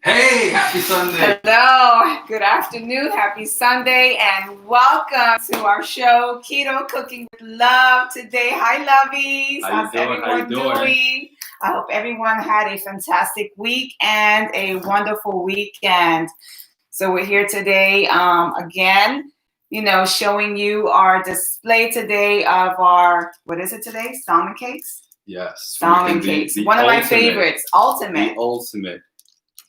Hey, happy Sunday. Hello, good afternoon, happy Sunday, and welcome to our show, Keto Cooking with Love today. Hi, lovies. How's everyone doing? I hope everyone had a fantastic week and a wonderful weekend. So we're here today again, showing you our display today of our, what is it today? Salmon cakes? Yes. Salmon cakes. One of my favorites. The ultimate.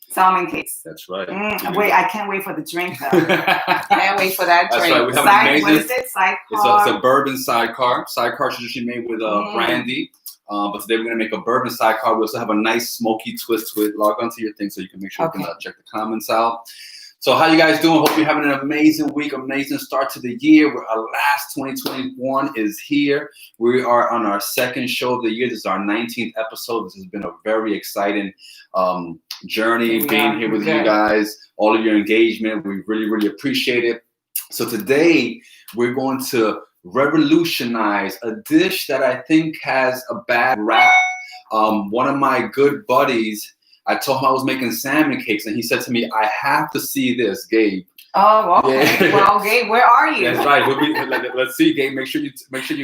Salmon cakes. That's right. Wait, I can't wait for the drink though. Can't wait for that drink. That's right. We have an amazing. What is it? Sidecar. It's a bourbon sidecar. Sidecar is usually made with brandy. But today we're gonna make a bourbon sidecar. We also have a nice smoky twist to it. Log onto your thing so you can make sure you can check the comments out. So how you guys doing? Hope you're having an amazing week, amazing start to the year. Our last 2021 is here. We are on our second show of the year. This is our 19th episode. This has been a very exciting journey being here with you guys. All of your engagement, we really, really appreciate it. So today we're going to revolutionize a dish that I think has a bad rap. One of my good buddies, I told him I was making salmon cakes, and he said to me, "I have to see this, Gabe." Oh, okay. Yeah. Well, Gabe, where are you? That's right. Let's see, Gabe. Make sure you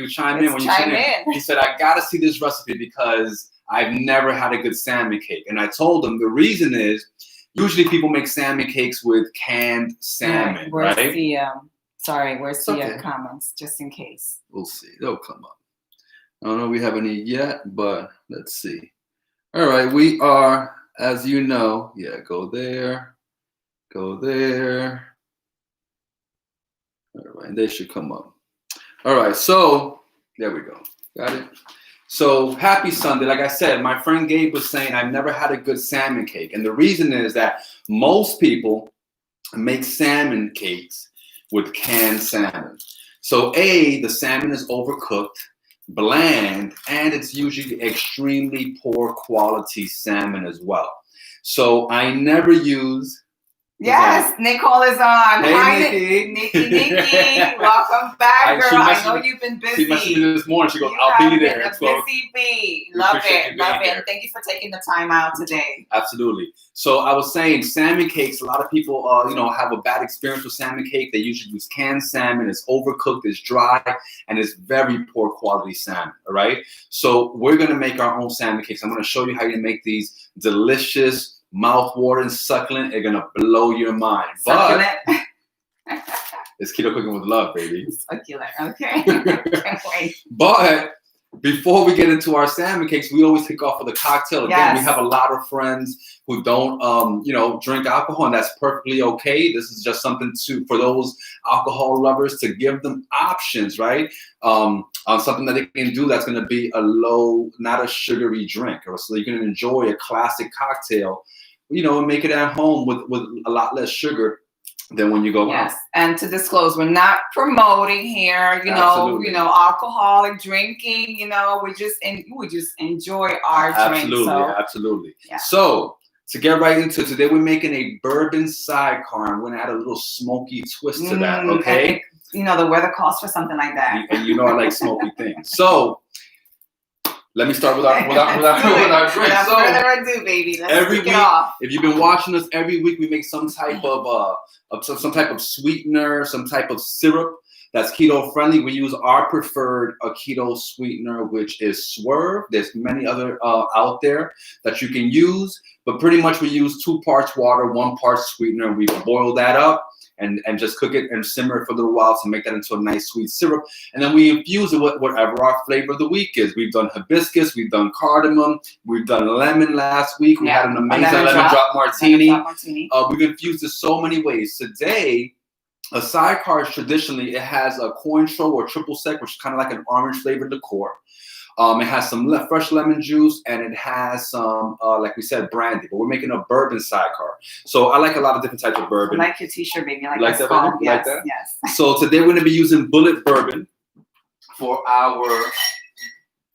chime in when you chime in. He said, "I gotta see this recipe because I've never had a good salmon cake." And I told him the reason is usually people make salmon cakes with canned salmon, where's right? Where's the comments, just in case? We'll see. They'll come up. I don't know if we have any yet, but let's see. All right, we are. As you know, go there. All right, and they should come up. All right, so there we go. Got it? So happy Sunday. Like I said, my friend Gabe was saying I've never had a good salmon cake. And the reason is that most people make salmon cakes with canned salmon. So the salmon is overcooked, bland, and it's usually extremely poor quality salmon as well. So I never use. Yes, Nicole is on. Hey, hi, Nikki. Welcome back, girl. I know you've been busy. She messaged me this morning. She goes, "I'll be there." Busy bee. Love it. Thank you for taking the time out today. Absolutely. So I was saying, salmon cakes. A lot of people, have a bad experience with salmon cake. They usually use canned salmon. It's overcooked. It's dry, and it's very poor quality salmon. All right. So we're gonna make our own salmon cakes. I'm gonna show you how you make these delicious, mouth-watering, succulent. They're gonna blow your mind. Succulent. But it's Keto Cooking with Love, baby. Succulent. Okay. Can't wait. But before we get into our salmon cakes, we always kick off with a cocktail. Again, we have a lot of friends who don't, drink alcohol, and that's perfectly okay. This is just something for those alcohol lovers to give them options, right? On something that they can do that's going to be a low, not a sugary drink, or so you can enjoy a classic cocktail, and make it at home with a lot less sugar than when you go out. Yes, and to disclose, we're not promoting here, alcoholic drinking. We just enjoy our drink. Absolutely. Yeah. So to get right into it, today we're making a bourbon sidecar, and we're gonna add a little smoky twist to that. Okay. The weather calls for something like that. And I like smoky things. So let me start with our drink. Without further ado, baby, let's kick it off. If you've been watching us, every week we make some type of sweetener, some type of syrup that's keto friendly. We use our preferred keto sweetener, which is Swerve. There's many other out there that you can use, but pretty much we use 2 parts water, 1 part sweetener. We boil that up and just cook it and simmer it for a little while to make that into a nice sweet syrup. And then we infuse it with whatever our flavor of the week is. We've done hibiscus, we've done cardamom, we've done lemon last week. We had an amazing lemon drop martini. We've infused it so many ways. Today, a sidecar traditionally, it has a cointreau or triple sec, which is kind of like an orange flavored liqueur. It has some fresh lemon juice, and it has some, like we said, brandy. But we're making a bourbon sidecar. So I like a lot of different types of bourbon. I like your T-shirt, baby. I like that, baby? Yes, like that? Yes. So today we're going to be using bullet bourbon for our.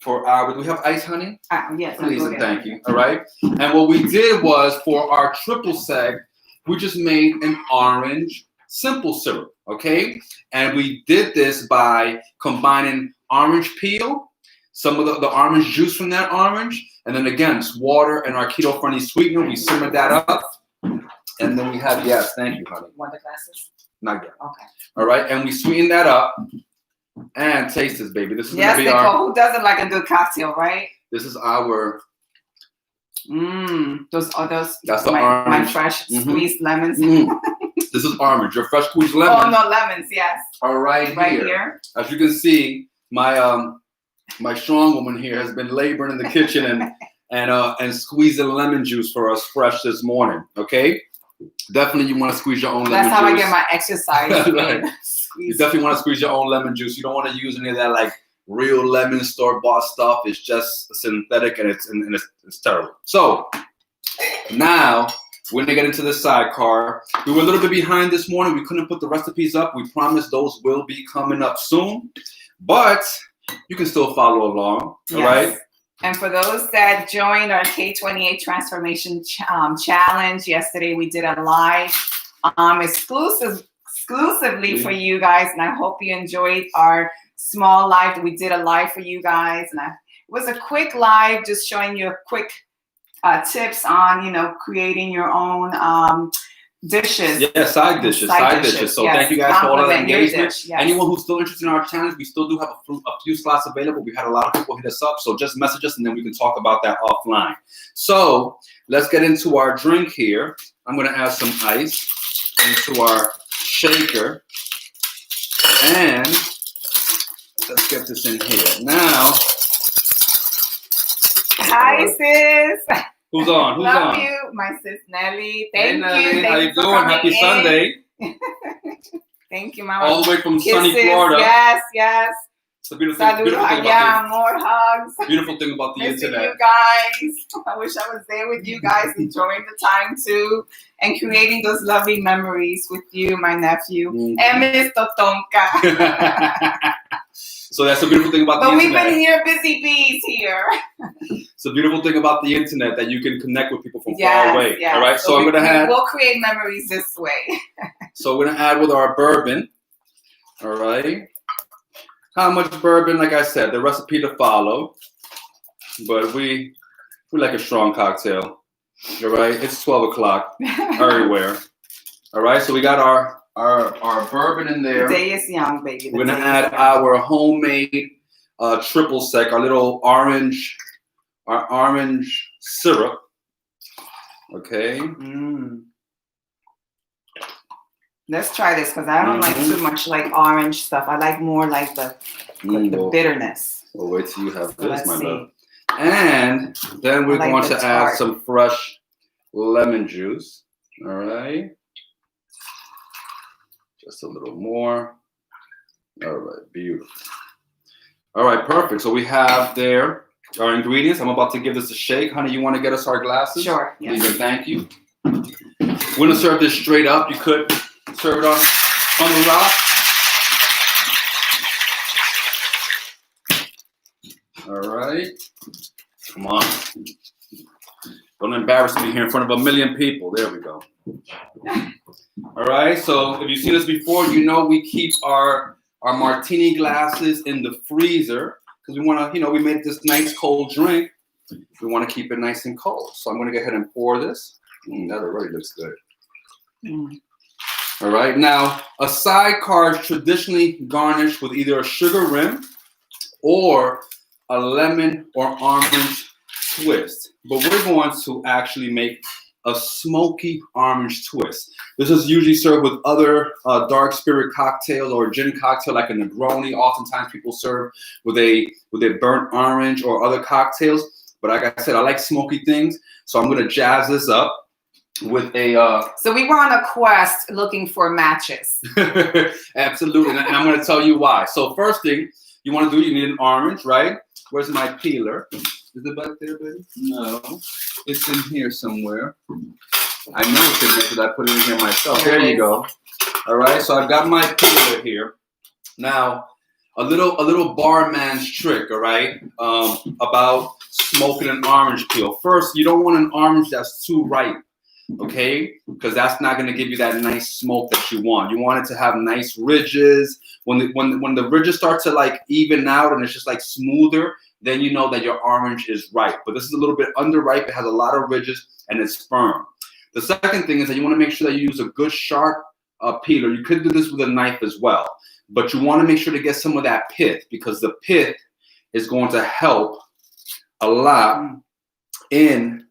Do we have ice, honey? Yes. Please and thank you. All right. And what we did was for our triple sec, we just made an orange simple syrup. Okay. And we did this by combining orange peel, some of the orange juice from that orange, and then again, it's water and our keto-friendly sweetener. We simmered that up. And then we have, yes, thank you, honey. Want the glasses? Not yet. Okay. All right, and we sweeten that up. And taste this, baby. This is yes, gonna be Nicole, our. who doesn't like a good cocktail, right? This is our. Those are those. That's the my orange. fresh squeezed lemons. This is orange. Your fresh squeezed lemon. Oh no, lemons. Yes. All right here. As you can see, my my strong woman here has been laboring in the kitchen and squeezing lemon juice for us fresh this morning. Okay. Definitely, you want to squeeze your own lemon juice. That's how I get my exercise. Right. You definitely want to squeeze your own lemon juice. You don't want to use any of that like real lemon store-bought stuff. It's just synthetic and it's terrible. So now we're gonna get into the sidecar. We were a little bit behind this morning. We couldn't put the recipes up. We promise those will be coming up soon, but you can still follow along. All right. And for those that joined our K28 Transformation Challenge yesterday, we did a live exclusively for you guys, and I hope you enjoyed our small live. We did a live for you guys, and it was a quick live, just showing you a quick tips on creating your own dishes. Yeah, side dishes. So thank you guys for all of that engagement. Anyone who's still interested in our challenge, we still do have a few slots available. We've had a lot of people hit us up, so just message us and then we can talk about that offline. So let's get into our drink here. I'm going to add some ice into our shaker, and let's get this in here now. Hi, sis. Who's on? Love you, my sis Nelly. Thank you. Nelly. How you doing? Happy Sunday. Thank you, Mama. All the way from Kisses. sunny Florida. Yes. It's a beautiful thing more hugs. Beautiful thing about the internet. You guys. I wish I was there with you guys, enjoying the time too, and creating those lovely memories with you, my nephew, and Mr. Tonka. So that's the beautiful thing about the internet. But we've been here, busy bees here. It's a beautiful thing about the internet that you can connect with people from far away. Yes. All right, so I'm gonna add. We'll create memories this way. So we're gonna add with our bourbon. All right. How much bourbon? Like I said, the recipe to follow. But we like a strong cocktail. All right, it's 12 o'clock everywhere. All right, so we got our bourbon in there. The day is young, baby. We're gonna add our homemade triple sec, our little orange syrup. Okay. Let's try this because I don't like too much like orange stuff. I like more like the bitterness. Well, wait till you have this, my love. And then we're going to add some fresh lemon juice. All right. Just a little more. All right, beautiful. All right, perfect. So we have there our ingredients. I'm about to give this a shake. Honey, you want to get us our glasses? Sure. Yes. Please and thank you. We're going to serve this straight up. You could serve it on the rock. All right. Come on. Don't embarrass me here in front of a million people. There we go. All right. So if you've seen us before, you know we keep our martini glasses in the freezer because we want to, we made this nice cold drink. We want to keep it nice and cold. So I'm going to go ahead and pour this. That already looks good. All right. Now, a sidecar is traditionally garnished with either a sugar rim or a lemon or orange twist. But we're going to actually make a smoky orange twist. This is usually served with other dark spirit cocktails or gin cocktail like a Negroni. Oftentimes people serve with a burnt orange or other cocktails. But like I said, I like smoky things. So I'm going to jazz this up with a... So we were on a quest looking for matches. Absolutely. And I'm going to tell you why. So first thing you want to do, you need an orange, right? Where's my peeler? Is it back there, baby? No. It's in here somewhere. I know it's in here because I put it in here myself. There you go. All right. So I've got my peeler here. Now, a little barman's trick, all right, about smoking an orange peel. First, you don't want an orange that's too ripe, okay? Because that's not going to give you that nice smoke that you want. You want it to have nice ridges. When the ridges start to like even out and it's just like smoother, then you know that your orange is ripe. But this is a little bit underripe. It has a lot of ridges and it's firm. The second thing is that you want to make sure that you use a good sharp peeler. You could do this with a knife as well, but you want to make sure to get some of that pith, because the pith is going to help a lot in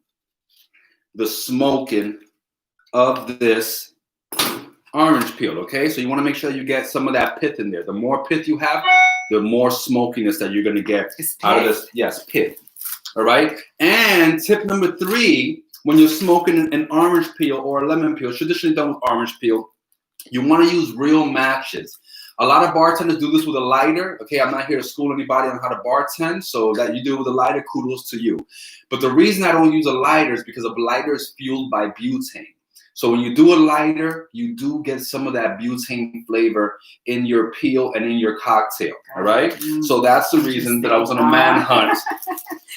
the smoking of this orange peel. Okay, so you want to make sure you get some of that pith in there. The more pith you have, the more smokiness that you're going to get out of this. Yes, pith. All right. And tip number 3, when you're smoking an orange peel or a lemon peel, traditionally done with orange peel, you want to use real matches. A lot of bartenders do this with a lighter. Okay, I'm not here to school anybody on how to bartend, so that you do it with a lighter, kudos to you. But the reason I don't use a lighter is because a lighter is fueled by butane. So when you do a lighter, you do get some of that butane flavor in your peel and in your cocktail. All right. So that's the reason that I was on a manhunt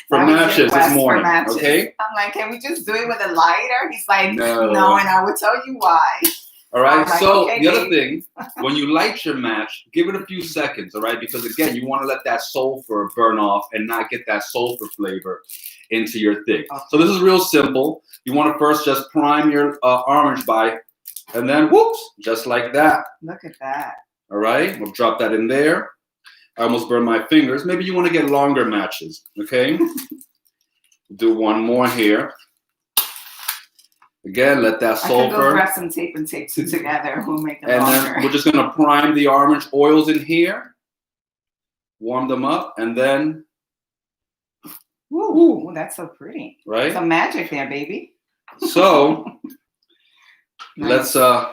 for matches this morning. Okay. I'm like, can we just do it with a lighter? He's like, no, and I will tell you why. All right. Like, so okay, the other thing, when you light your match, give it a few seconds. All right. Because again, you want to let that sulfur burn off and not get that sulfur flavor into your thing. Okay. So this is real simple. You want to first just prime your orange bite, and then whoops, just like that. Look at that. All right. We'll drop that in there. I almost burned my fingers. Maybe you want to get longer matches. Okay. Do one more here. Again, let that sulfur. I can go grab some tape and tape two together. We'll make it longer. And then we're just going to prime the orange oils in here. Warm them up, and then. Ooh, that's so pretty. Right? Some magic there, baby. So, nice. Let's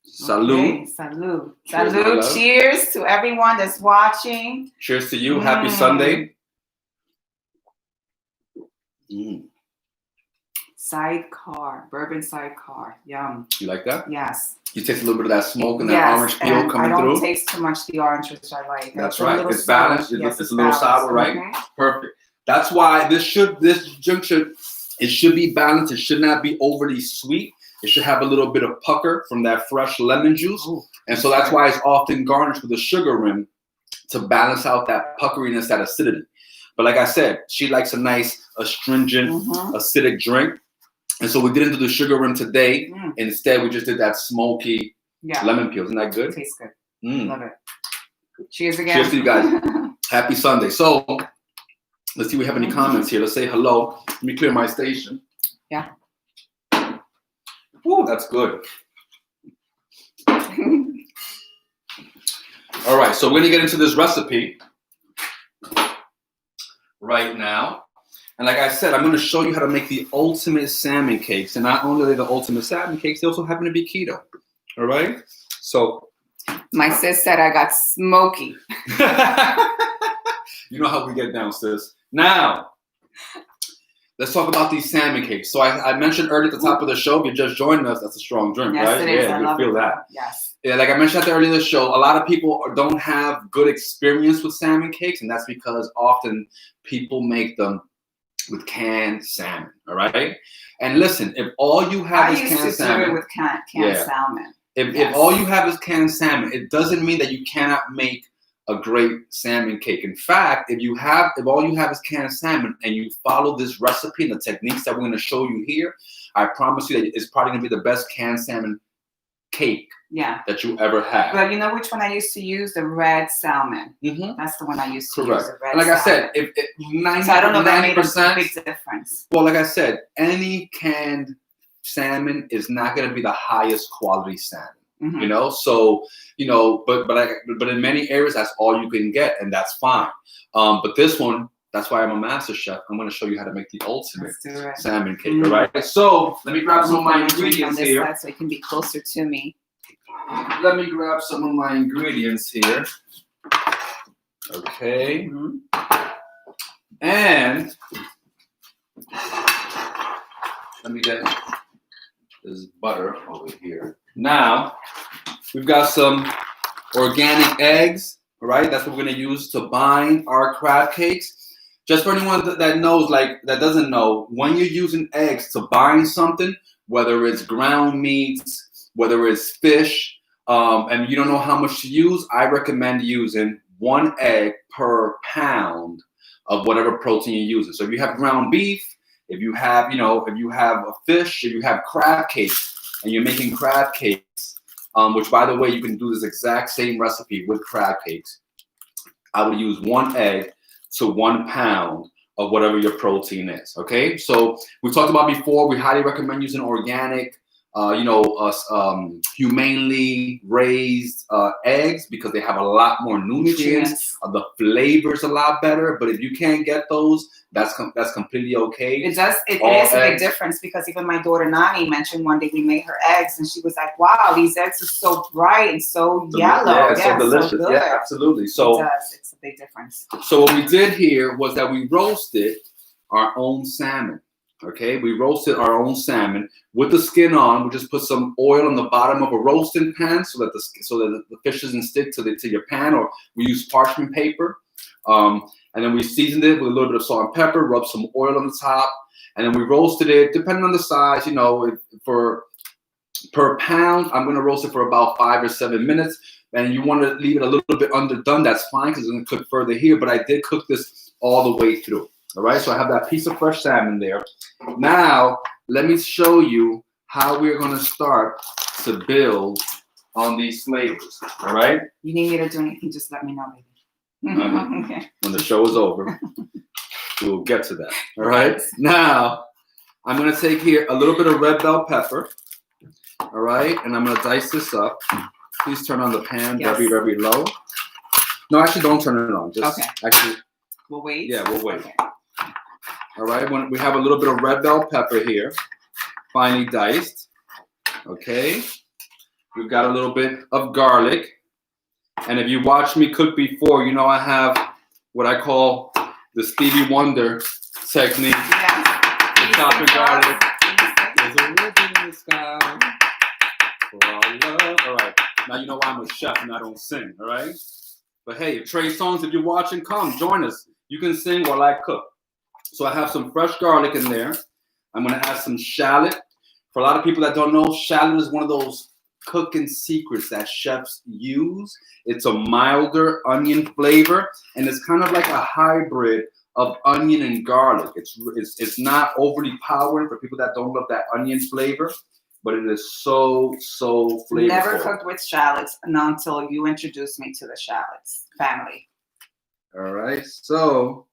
salute. Okay, salute. Salute. Cheers to everyone that's watching. Cheers to you. Happy Sunday. Sidecar, bourbon sidecar. Yum. You like that? Yes. You taste a little bit of that smoke and that orange peel coming through. I don't taste too much the orange, which I like. That's right. It's balanced. Yes, it's a little sour, right? Perfect. That's why this junction, it should be balanced. It should not be overly sweet. It should have a little bit of pucker from that fresh lemon juice. Ooh, and so that's why it's often garnished with a sugar rim to balance out that puckeriness, that acidity. But like I said, she likes a nice astringent, acidic drink. And so we didn't do the sugar rim today. Instead, we just did that smoky lemon peel. Isn't that good? It tastes good. Love it. Cheers again. Cheers to you guys. Happy Sunday. So let's see if we have any comments here. Let's say hello. Let me clear my station. Yeah. Ooh, that's good. All right, so we're going to get into this recipe right now. And like I said, I'm going to show you how to make the ultimate salmon cakes. And not only are they the ultimate salmon cakes, they also happen to be keto. All right? So. My sis said I got smoky. You know how we get down, sis. Now, let's talk about these salmon cakes. So I mentioned earlier at the top of the show, if you just joined us, that's a strong drink, right? It is. Yeah, you feel that. Yes. Yeah, like I mentioned at the earlier in the show, a lot of people don't have good experience with salmon cakes, and that's because often people make them with canned salmon, all right? And listen, if all you have is canned salmon. I used to do it with canned salmon. If all you have is canned salmon, it doesn't mean that you cannot make a great salmon cake. In fact, if all you have is canned salmon and you follow this recipe and the techniques that we're going to show you here, I promise you that it's probably going to be the best canned salmon cake that you ever had. Well, you know which one I used to use? The red salmon. That's the one I used to use. The red and like salmon. I said, if 90%, so I don't know if that made a big difference. Well, like I said, any canned salmon is not going to be the highest quality salmon. You know, so but in many areas that's all you can get, and that's fine. But this one, that's why I'm a master chef. I'm going to show you how to make the ultimate salmon cake. All right. So let me grab some of my ingredients here, so you can be closer to me. Let me grab some of my ingredients here. Okay. And let me get this butter over here. Now, we've got some organic eggs, all right? That's what we're going to use to bind our crab cakes. Just for anyone that knows, that doesn't know, when you're using eggs to bind something, whether it's ground meats, whether it's fish, and you don't know how much to use, I recommend using 1 egg per pound of whatever protein you're using. So if you have ground beef, If you have, if you have a fish, if you have crab cakes and you're making crab cakes, which by the way, you can do this exact same recipe with crab cakes. I would use 1 egg to 1 pound of whatever your protein is. Okay, so we talked about before, we highly recommend using organic, humanely raised eggs because they have a lot more nutrients. The flavor's a lot better. But if you can't get those, that's completely okay. It is a big difference because even my daughter Nani mentioned one day we made her eggs and she was like, "Wow, these eggs are so bright and so yellow. Yeah, so delicious. So yeah, absolutely. So it's a big difference. So what we did here was that we roasted our own salmon. Okay, we roasted our own salmon with the skin on. We just put some oil on the bottom of a roasting pan so that the fish doesn't stick to your pan, or we use parchment paper. And then we seasoned it with a little bit of salt and pepper, rubbed some oil on the top, and then we roasted it. Depending on the size, for per pound, I'm going to roast it for about 5 or 7 minutes. And you want to leave it a little bit underdone, that's fine because it's going to cook further here. But I did cook this all the way through. All right, so I have that piece of fresh salmon there. Now, let me show you how we're going to start to build on these flavors. All right? You need me to do anything, just let me know, baby. Okay. When the show is over, we'll get to that. All right? Now, I'm going to take here a little bit of red bell pepper. All right? And I'm going to dice this up. Please turn on the pan very, very low. No, actually, don't turn it on. Just actually. We'll wait? Yeah, we'll wait. Okay. All right, when we have a little bit of red bell pepper here, finely diced. Okay, we've got a little bit of garlic. And if you watched me cook before, you know I have what I call the Stevie Wonder technique. Yeah. Chopping garlic. There's a ribbon in the sky for our love. All right, now you know I'm a chef and I don't sing, all right? But hey, Trey Songz, if you're watching, come join us. You can sing while I cook. So I have some fresh garlic in there. I'm going to add some shallot. For a lot of people that don't know, shallot is one of those cooking secrets that chefs use. It's a milder onion flavor, and it's kind of like a hybrid of onion and garlic. It's not overly powering for people that don't love that onion flavor, but it is so flavorful. Never cooked with shallots until you introduced me to the shallots family. All right, so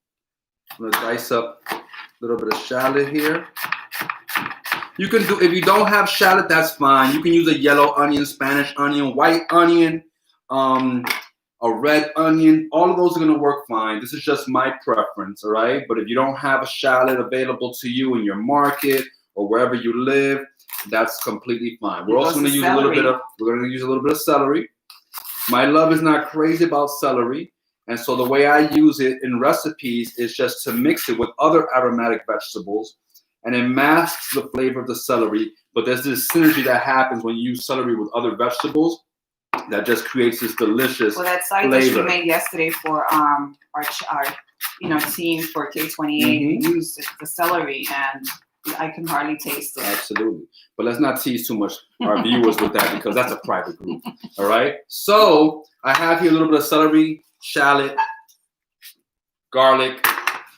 I'm gonna dice up a little bit of shallot here. You can do, if you don't have shallot, that's fine. You can use a yellow onion, Spanish onion, white onion, a red onion. All of those are gonna work fine. This is just my preference, all right? But if you don't have a shallot available to you in your market or wherever you live, that's completely fine. We're also gonna use a little bit of celery. My love is not crazy about celery. And so the way I use it in recipes is just to mix it with other aromatic vegetables, and it masks the flavor of the celery. But there's this synergy that happens when you use celery with other vegetables that just creates this delicious flavor. Well, that side dish we made yesterday for our team for K28 used the celery, and I can hardly taste it. Absolutely. But let's not tease too much our viewers with that because that's a private group. All right. So I have here a little bit of celery, shallot, garlic,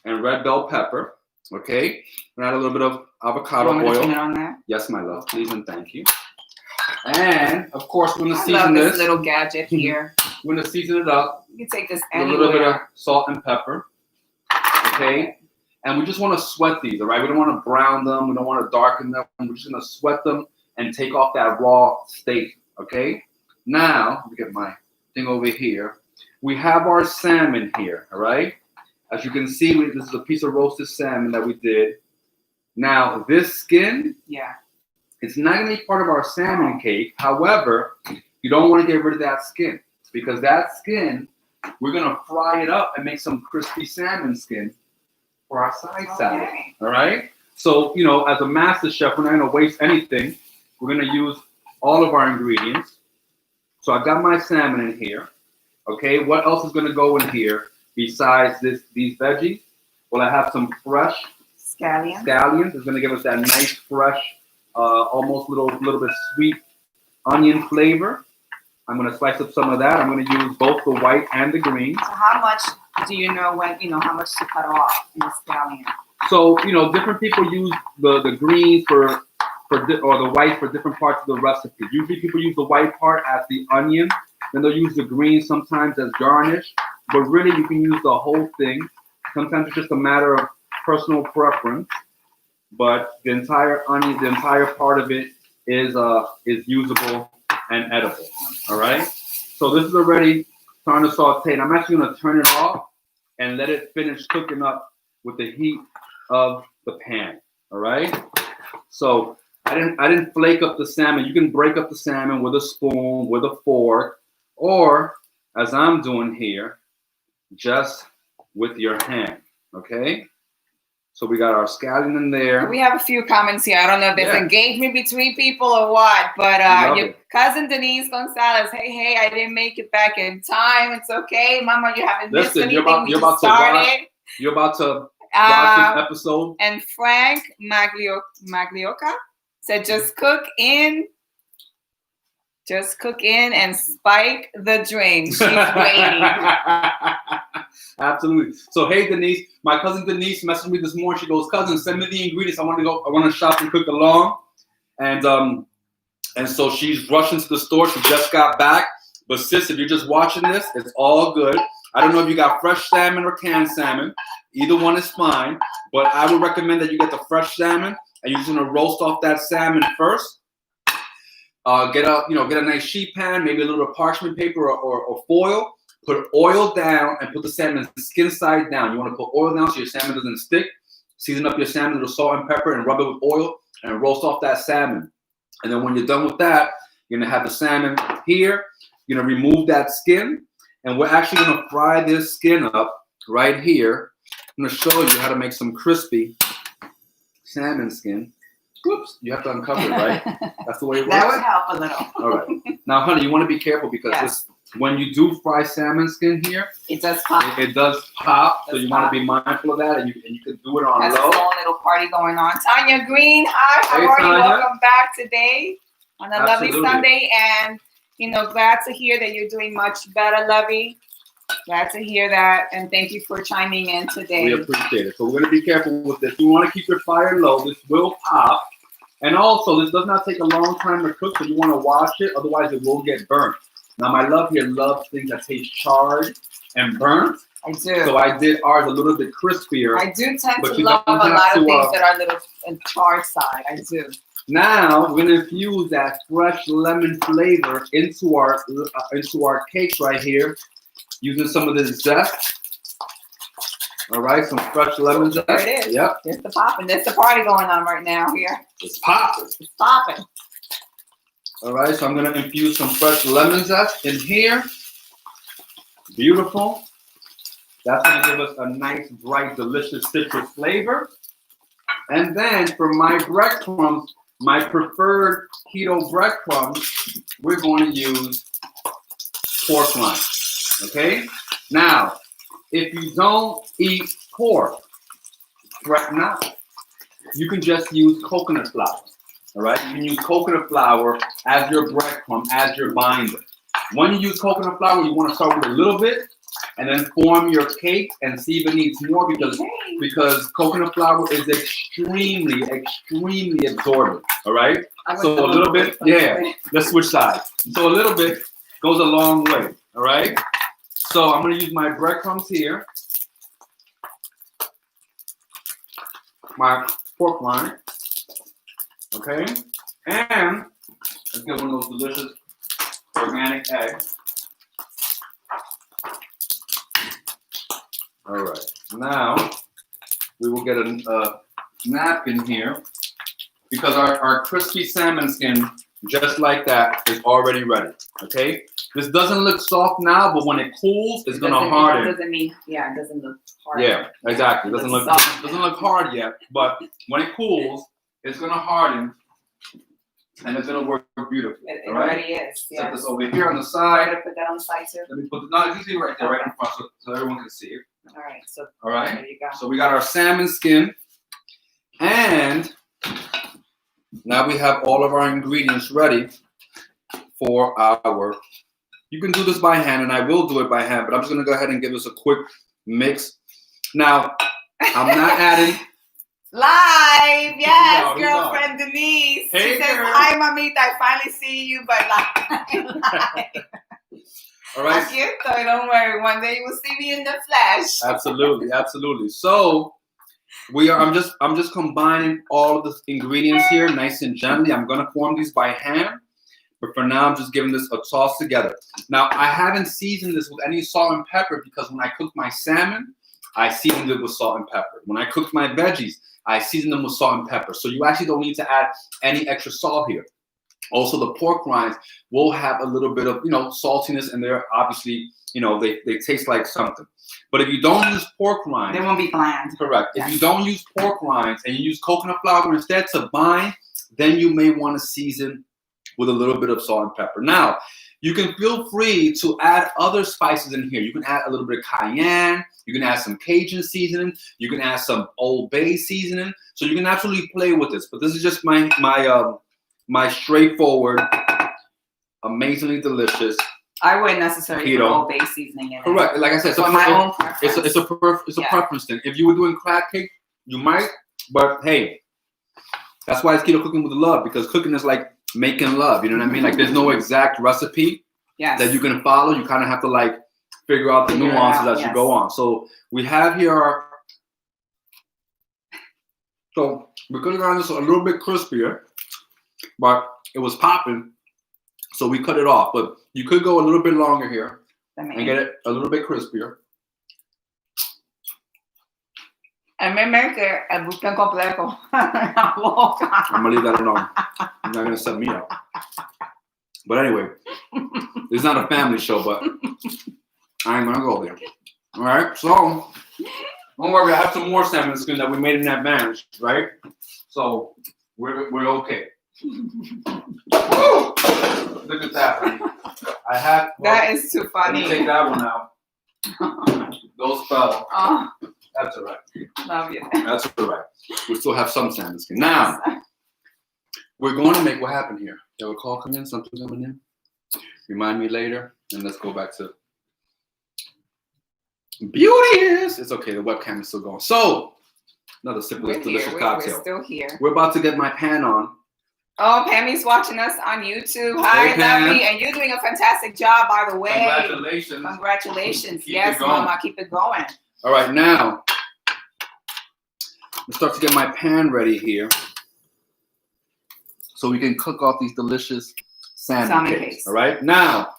and red bell pepper. Okay. And add a little bit of avocado oil. To turn it on there? Yes, my love. Please and thank you. And of course, we're gonna season I love this little gadget here. We're gonna season it up. You can take this anywhere. A little bit of salt and pepper. Okay. And we just want to sweat these, all right? We don't want to brown them. We don't want to darken them. We're just going to sweat them and take off that raw state, okay? Now, let me get my thing over here. We have our salmon here, all right? As you can see, this is a piece of roasted salmon that we did. Now, this skin, it's not going to be part of our salmon cake. However, you don't want to get rid of that skin because that skin, we're going to fry it up and make some crispy salmon skin for our side salad, all right? So, as a master chef, we're not gonna waste anything. We're gonna use all of our ingredients. So I've got my salmon in here, okay? What else is gonna go in here besides these veggies? Well, I have some fresh scallions. It's gonna give us that nice, fresh, almost little bit sweet onion flavor. I'm gonna slice up some of that. I'm gonna use both the white and the green. So how much do you know how much to cut off in the scallion? So, you know, different people use the greens or the white for different parts of the recipe. Usually people use the white part as the onion, then they'll use the green sometimes as garnish, but really you can use the whole thing. Sometimes it's just a matter of personal preference, but the entire onion, the entire part of it is usable and edible. All right. So this is already starting to saute, and I'm actually going to turn it off and let it finish cooking up with the heat of the pan. All right. So I didn't flake up the salmon. You can break up the salmon with a spoon, with a fork, or as I'm doing here, just with your hand. Okay. So we got our scallion in there. We have a few comments here. I don't know if there's engagement between people or what, but your cousin Denise Gonzalez, hey, I didn't make it back in time. It's okay, Mama. You haven't missed anything. You're about to watch this episode. And Frank Maglioca said, just cook in and spike the drink. She's waiting. Absolutely. So hey Denise, my cousin Denise messaged me this morning. She goes, cousin, send me the ingredients. I want to shop and cook along. And so she's rushing to the store. She just got back. But sis, if you're just watching this, it's all good. I don't know if you got fresh salmon or canned salmon. Either one is fine. But I would recommend that you get the fresh salmon and you're just gonna roast off that salmon first. Get a nice sheet pan, maybe a little bit of parchment paper or foil. Put oil down and put the salmon skin side down. You want to put oil down so your salmon doesn't stick. Season up your salmon with salt and pepper and rub it with oil and roast off that salmon. And then when you're done with that, you're gonna have the salmon here. You're gonna remove that skin, and we're actually gonna fry this skin up right here. I'm gonna show you how to make some crispy salmon skin. Whoops, you have to uncover it, right? That's the way it works. That would help a little. All right. Now, honey, you want to be careful because when you do fry salmon skin here, it does pop. It does pop, so you want to be mindful of that, and you can do it on That's low. That's a whole little party going on. Tanya Green, hi, how are you? Welcome back today on a lovely Sunday, and glad to hear that you're doing much better, Lovey. Glad to hear that, and thank you for chiming in today. We appreciate it. So we're going to be careful with this. You want to keep your fire low. This will pop. And also, this does not take a long time to cook, so you want to wash it. Otherwise, it will get burnt. Now, my love here loves things that taste charred and burnt. I do. So I did ours a little bit crispier. I do tend to love a lot of things that are a little on charred side. I do. Now, we're going to infuse that fresh lemon flavor into our cakes right here. Using some of this zest. All right, some fresh lemon zest. There it is. Yep. There's the popping. There's the party going on right now here. It's popping. It's popping. All right, so I'm going to infuse some fresh lemon zest in here. Beautiful. That's going to give us a nice, bright, delicious citrus flavor. And then for my breadcrumbs, my preferred keto breadcrumbs, we're going to use pork rind. Okay, now, if you don't eat pork, fret not. You can just use coconut flour, all right? You can use coconut flour as your breadcrumb, as your binder. When you use coconut flour, you want to start with a little bit and then form your cake and see if it needs more because coconut flour is extremely, extremely absorbent, all right? So a little bit, let's switch sides. So a little bit goes a long way, all right? So I'm going to use my breadcrumbs here, my pork rind, okay, and let's get one of those delicious organic eggs. All right, now we will get a napkin here because our crispy salmon skin, just like that, is already ready, okay? This doesn't look soft now, but when it cools, it's going to harden. It doesn't look hard. Yeah, exactly. It doesn't look hard yet, but when it cools, it's going to harden, and it's going to work beautifully. It already is. Set this over here on the side. Put that on the side too. Let me put it's usually right there, right in front, so everyone can see it. All right. All right. There you go. So we got our salmon skin, and now we have all of our ingredients ready for our. You can do this by hand, and I will do it by hand, but I'm just going to go ahead and give us a quick mix. Now, I'm not adding Live, yes, No, girlfriend Denise. Hey, She says, girl. "Hi, mamita. I finally see you, but live." All right. Aquí estoy. Don't worry. One day you will see me in the flesh. Absolutely, absolutely. So I'm just combining all of the ingredients here, nice and gently. I'm gonna form these by hand, but for now I'm just giving this a toss together. Now I haven't seasoned this with any salt and pepper because when I cooked my salmon, I seasoned it with salt and pepper. When I cooked my veggies, I seasoned them with salt and pepper. So you actually don't need to add any extra salt here. Also, the pork rinds will have a little bit of, saltiness, and they're obviously, they taste like something. But if you don't use pork rinds, They won't be bland. correct. Yes. If you don't use pork rinds and you use coconut flour instead to bind, then you may want to season with a little bit of salt and pepper. Now, you can feel free to add other spices in here. You can add a little bit of cayenne. You can add some Cajun seasoning. You can add some Old Bay seasoning. So you can absolutely play with this. But this is just my straightforward, amazingly delicious. I wouldn't necessarily put keto. Old Bay seasoning in it. Correct. Like I said, For my own preference. it's a preference thing. If you were doing crab cake, you might. But hey, that's why it's keto cooking with love, because cooking is like making love. You know what I mean? Like there's no exact recipe that you can follow. You kind of have to figure out the nuances as you go on. So we have here so we could have gotten this a little bit crispier, but it was popping, so we cut it off. But you could go a little bit longer here and get it a little bit crispier. And me make el buque completo en la boca. I'm gonna leave that alone. I'm not gonna set me up. But anyway, it's not a family show, but I ain't gonna go there. All right, so don't worry, I have some more salmon skin that we made in advance, right? So we're okay. Woo! Look at that, honey. That is too funny. Let me take that one out. Those fell. Oh, That's all right. love you. That's all right. We still have some salmon skin. Now, we're going to make what happened here. You have a call come in? Something coming in? Remind me later, and let's go back to beauteous. It's okay. The webcam is still going. So, another sip of this delicious cocktail. We're still here. We're about to get my pan on. Oh, Pammy's watching us on YouTube. Hi, lovely. And you're doing a fantastic job, by the way. Congratulations. Congratulations. Keep Yes, it going. Mama. Keep it going. All right, now, let's start to get my pan ready here so we can cook off these delicious salmon cakes. All right, now,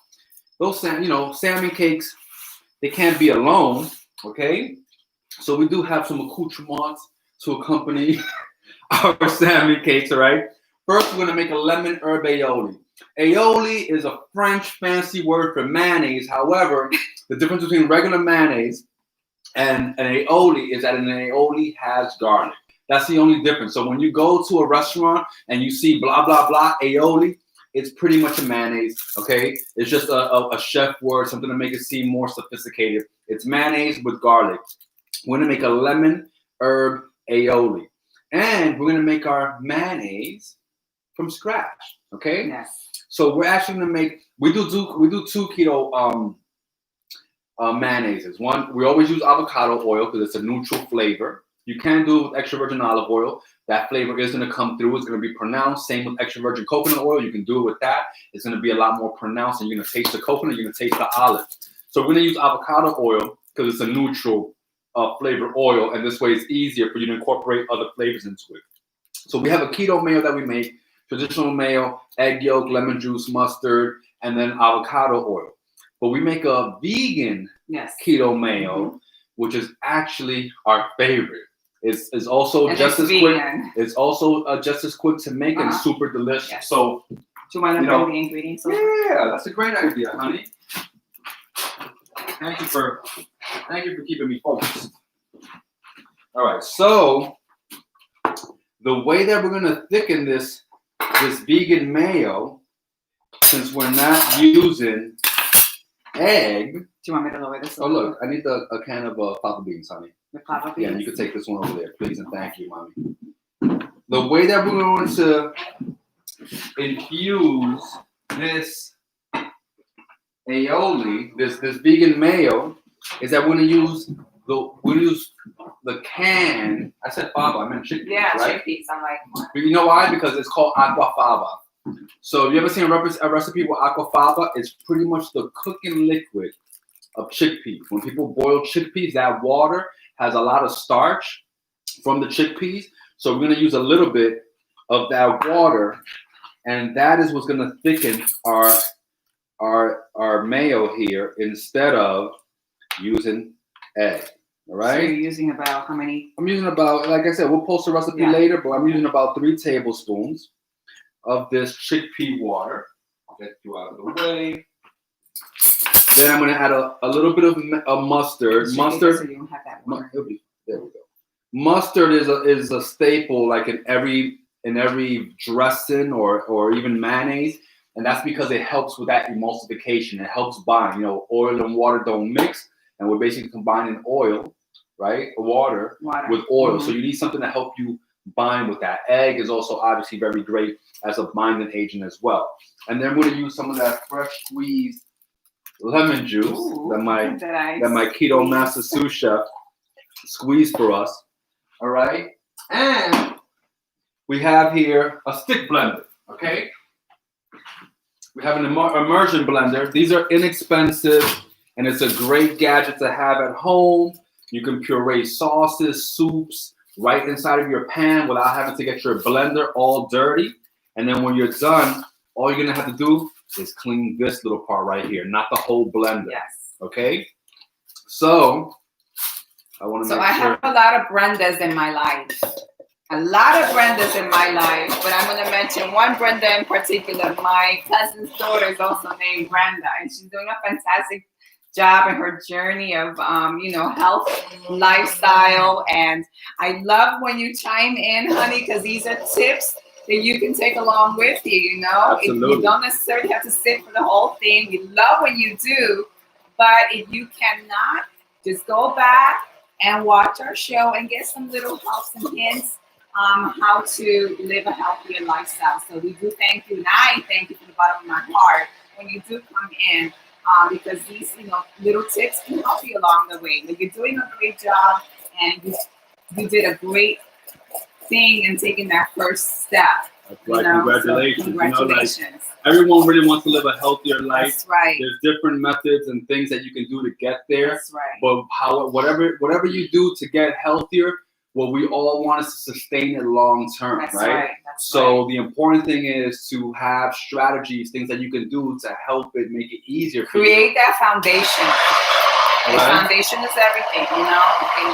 those salmon cakes, they can't be alone, okay? So we do have some accoutrements to accompany our salmon cakes, all right? First, we're gonna make a lemon herb aioli. Aioli is a French fancy word for mayonnaise. However, the difference between regular mayonnaise and an aioli is that an aioli has garlic. That's the only difference. So when you go to a restaurant and you see blah, blah, blah, aioli, it's pretty much a mayonnaise, okay? It's just a chef word, something to make it seem more sophisticated. It's mayonnaise with garlic. We're gonna make a lemon herb aioli. And we're gonna make our mayonnaise from scratch, okay? Yes. So we're actually gonna make, we do two keto mayonnaises. One, we always use avocado oil because it's a neutral flavor. You can do it with extra virgin olive oil. That flavor is gonna come through. It's gonna be pronounced. Same with extra virgin coconut oil. You can do it with that. It's gonna be a lot more pronounced, and you're gonna taste the coconut. You're gonna taste the olive. So we're gonna use avocado oil because it's a neutral flavor oil, and this way it's easier for you to incorporate other flavors into it. So we have a keto mayo that we make. Traditional mayo, egg yolk, lemon juice, mustard, and then avocado oil. But we make a vegan keto mayo, which is actually our favorite. It's also just as quick. It's also just as quick to make and super delicious. Yes. So, do you want to bring the ingredients over? Yeah, that's a great idea, honey. Thank you for keeping me focused. All right, so the way that we're gonna thicken this vegan mayo, since we're not using egg. Do you want me to lower this? Oh, look, I need a can of fava beans, honey. The fava beans? Yeah, and you can take this one over there, please, and thank you, mommy. The way that we're going to infuse this aioli, this vegan mayo, is that we're going to use we use the can. I said fava. I meant chickpeas. Yeah, right? chickpeas. I'm like, But you know why? Because it's called aquafaba. So if you ever seen a recipe with aquafaba, it's pretty much the cooking liquid of chickpeas. When people boil chickpeas, that water has a lot of starch from the chickpeas. So we're gonna use a little bit of that water, and that is what's gonna thicken our mayo here instead of using egg. All right. So you're using about how many? I'm using about, like I said, we'll post the recipe later, but I'm using about 3 tablespoons of this chickpea water. I'll get you out of the way. Then I'm going to add a little bit of mustard. Mustard. So you don't have that water. There we go. Mustard is a staple, like in every dressing or even mayonnaise, and that's because it helps with that emulsification. It helps bind. You know, oil and water don't mix, and we're basically combining oil, right? Water. With oil. Mm-hmm. So you need something to help you bind with that. Egg is also obviously very great as a binding agent as well. And then we're going to use some of that fresh squeezed lemon juice that my keto master sous chef squeezed for us. All right. And we have here a stick blender. Okay. We have an immersion blender. These are inexpensive, and it's a great gadget to have at home. You can puree sauces, soups right inside of your pan without having to get your blender all dirty. And then when you're done, all you're gonna have to do is clean this little part right here, not the whole blender. Yes. Okay. So I want to. So I have a lot of Brendas in my life. A lot of Brendas in my life, but I'm going to mention one Brenda in particular. My cousin's daughter is also named Brenda, and she's doing a fantastic job in her journey of, health, lifestyle. And I love when you chime in, honey, because these are tips that you can take along with you, you know? Absolutely. You don't necessarily have to sit for the whole thing. We love when you do, but if you cannot, just go back and watch our show and get some little helps and hints how to live a healthier lifestyle. So we do thank you, and I thank you from the bottom of my heart when you do come in, because these, little tips can help you along the way. But you're doing a great job, and you did a great thing in taking that first step. That's right. Congratulations. So congratulations. Everyone really wants to live a healthier life. That's right. There's different methods and things that you can do to get there. That's right. But whatever you do to get healthier, what we all want is to sustain it long term, That's right? So the important thing is to have strategies, things that you can do to help it, make it easier for you. Create that foundation. The foundation is everything,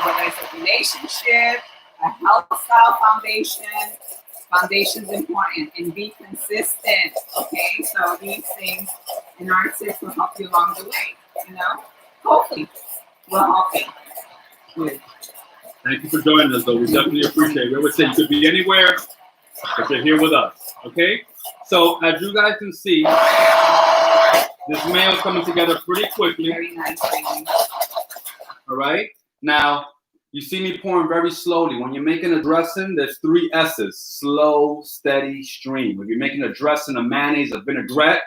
whether it's a relationship, a health style foundation. Foundation's important, and be consistent. Okay, so these things and our tips will help you along the way. Hopefully, we'll help you. Good. Thank you for joining us, though. We definitely appreciate it. We always say you could be anywhere, but you're here with us. Okay, so as you guys can see, this mayo is coming together pretty quickly. Very nice, baby. All right, now. You see me pouring very slowly. When you're making a dressing, there's 3 S's: slow, steady, stream. If you're making a dressing, a mayonnaise, a vinaigrette,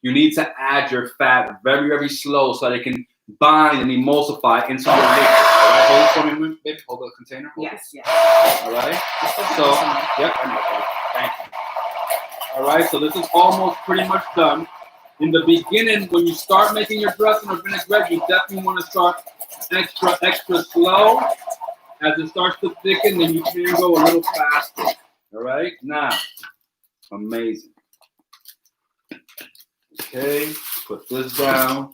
you need to add your fat very, very slow so that it can bind and emulsify into your liquid. All right, hold it for me, baby. Hold the container. Hold yes. All right. So, yep, I know. Thank you. All right, so this is almost pretty much done. In the beginning, when you start making your dressing or vinaigrette, you definitely want to start extra slow. As it starts to thicken, then you can go a little faster. All right, now, amazing. Okay, put this down.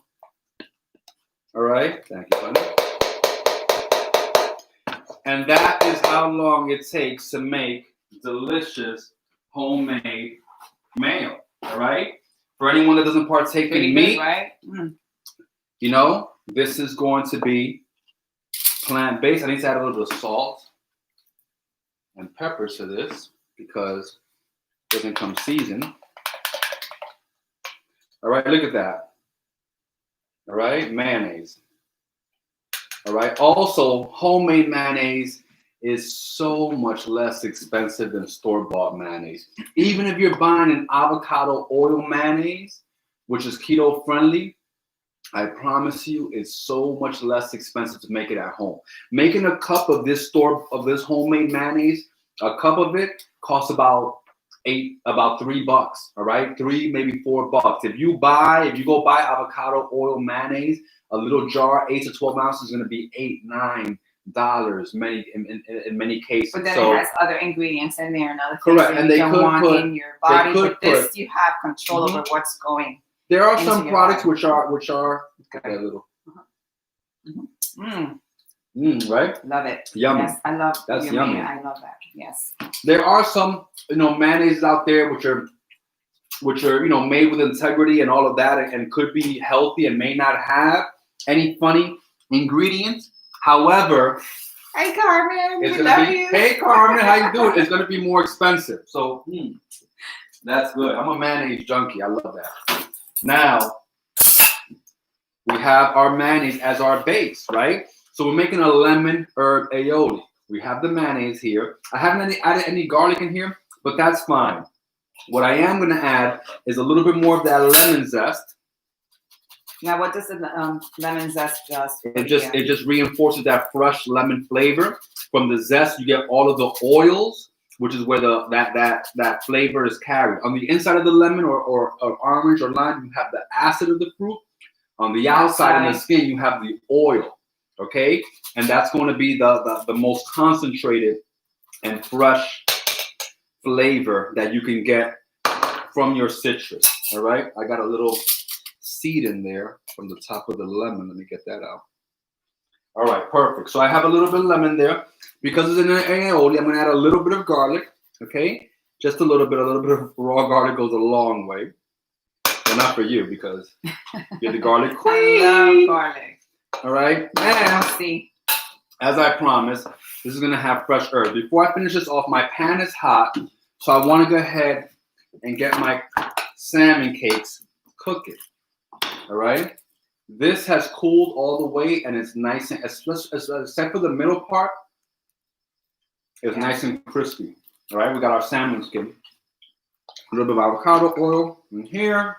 All right, thank you, honey. And that is how long it takes to make delicious homemade mayo. All right, for anyone that doesn't partake in meat, right? This is going to be plant-based. I need to add a little bit of salt and peppers to this because it doesn't come seasoned. All right, look at that. All right, mayonnaise. All right, also homemade mayonnaise is so much less expensive than store-bought mayonnaise. Even if you're buying an avocado oil mayonnaise, which is keto friendly, I promise you, it's so much less expensive to make it at home. Making a cup of this homemade mayonnaise, a cup of it costs about $3. All right, $3 maybe $4. If you go buy avocado oil mayonnaise, a little jar, 8 to 12 ounces, is going to be $8-9. In many cases. But then it has other ingredients in there and other things correct, that and you they don't could want put in your body. But this, you have control over what's going. There are some products body. which are okay. a little. Right? Love it. Yummy. Yes, I love that's yummy. I love that. Yes. There are some, mayonnaises out there which are made with integrity and all of that, and could be healthy and may not have any funny ingredients. However, hey Carmen, it's we love be, you. Hey Carmen, how you doing? It's gonna be more expensive. So that's good. I'm a mayonnaise junkie. I love that. Now we have our mayonnaise as our base, right? So we're making a lemon herb aioli. We have the mayonnaise here. I haven't added any garlic in here, but that's fine. What I am going to add is a little bit more of that lemon zest. Now, what does the lemon zest do? It just reinforces that fresh lemon flavor. From the zest, you get all of the oils, which is where that flavor is carried. On the inside of the lemon or orange or lime, you have the acid of the fruit. On the outside of the skin, you have the oil. Okay, and that's going to be the most concentrated and fresh flavor that you can get from your citrus. All right, I got a little seed in there from the top of the lemon. Let me get that out. All right, perfect. So I have a little bit of lemon there. Because it's in an aioli, I'm going to add a little bit of garlic. Okay, just a little bit of raw garlic goes a long way. Well, not for you, because you're the garlic queen. I love garlic. All right, and as I promised, this is going to have fresh herbs. Before I finish this off, my pan is hot, so I want to go ahead and get my salmon cakes cooking. All right, this has cooled all the way, and it's nice and except for the middle part, it's nice and crispy. All right, we got our salmon skin, a little bit of avocado oil in here.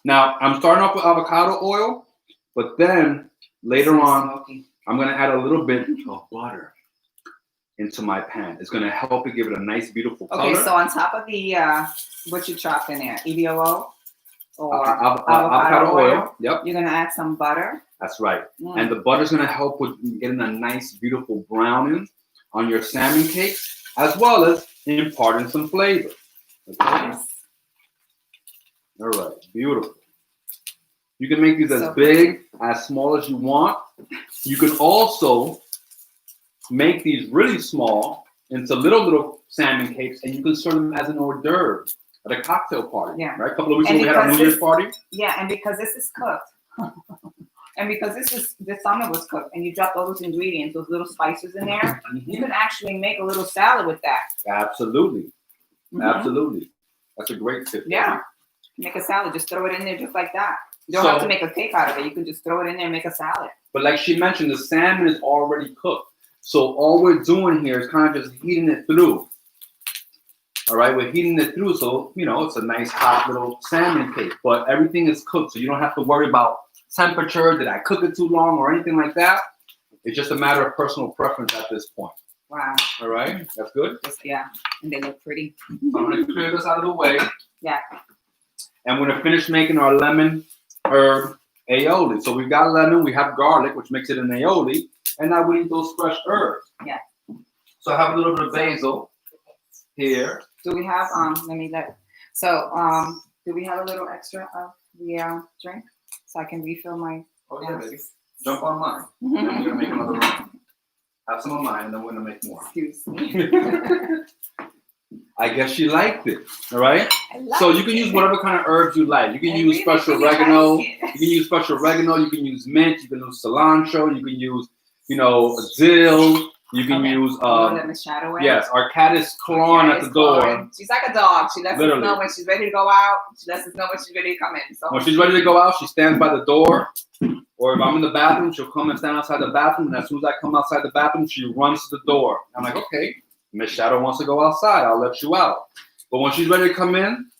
Now I'm starting off with avocado oil. But then later on, I'm going to add a little bit of butter into my pan. It's going to help it give it a nice, beautiful color. Okay, so on top of the, what you chopped in there, EVOO or avocado oil. Yep. You're going to add some butter. That's right. And the butter's going to help with getting a nice, beautiful browning on your salmon cakes, as well as imparting some flavor. Okay. Yes. All right. Beautiful. You can make these as big, as small as you want. You can also make these really small into little salmon cakes, and you can serve them as an hors d'oeuvre at a cocktail party. Yeah. Right? A couple of weeks ago, we had a New Year's party. Yeah, and because this is cooked, and because this salmon was cooked, and you dropped all those ingredients, those little spices in there, you can actually make a little salad with that. Absolutely. Absolutely. That's a great tip. Yeah. Make a salad. Just throw it in there just like that. You don't have to make a cake out of it. You can just throw it in there and make a salad. But like she mentioned, the salmon is already cooked. So all we're doing here is kind of just heating it through. All right, we're heating it through. So, it's a nice hot little salmon cake. But everything is cooked. So you don't have to worry about temperature. Did I cook it too long or anything like that? It's just a matter of personal preference at this point. Wow. All right, that's good? Yeah, and they look pretty. So I'm going to clear this out of the way. Yeah. And we're going to finish making our lemon herb aioli. So we've got lemon, we have garlic, which makes it an aioli, and now we need those fresh herbs. Yeah. So I have a little bit of basil here. Do we have do we have a little extra of the drink so I can refill my baby. Jump on mine. And then we're gonna make another round. Have some of mine, and then we're gonna make more. Excuse me. I guess you liked it, all right? So you can use whatever kind of herbs you like. You can use fresh oregano. You can use fresh oregano. You can use mint. You can use cilantro. You can use, dill. You can use. Yes, our cat is clawing at the door. She's like a dog. She lets us know when she's ready to go out. She lets us know when she's ready to come in. So when she's ready to go out, she stands by the door. Or if I'm in the bathroom, she'll come and stand outside the bathroom. And as soon as I come outside the bathroom, she runs to the door. I'm like, okay. Miss Shadow wants to go outside, I'll let you out. But when she's ready to come in,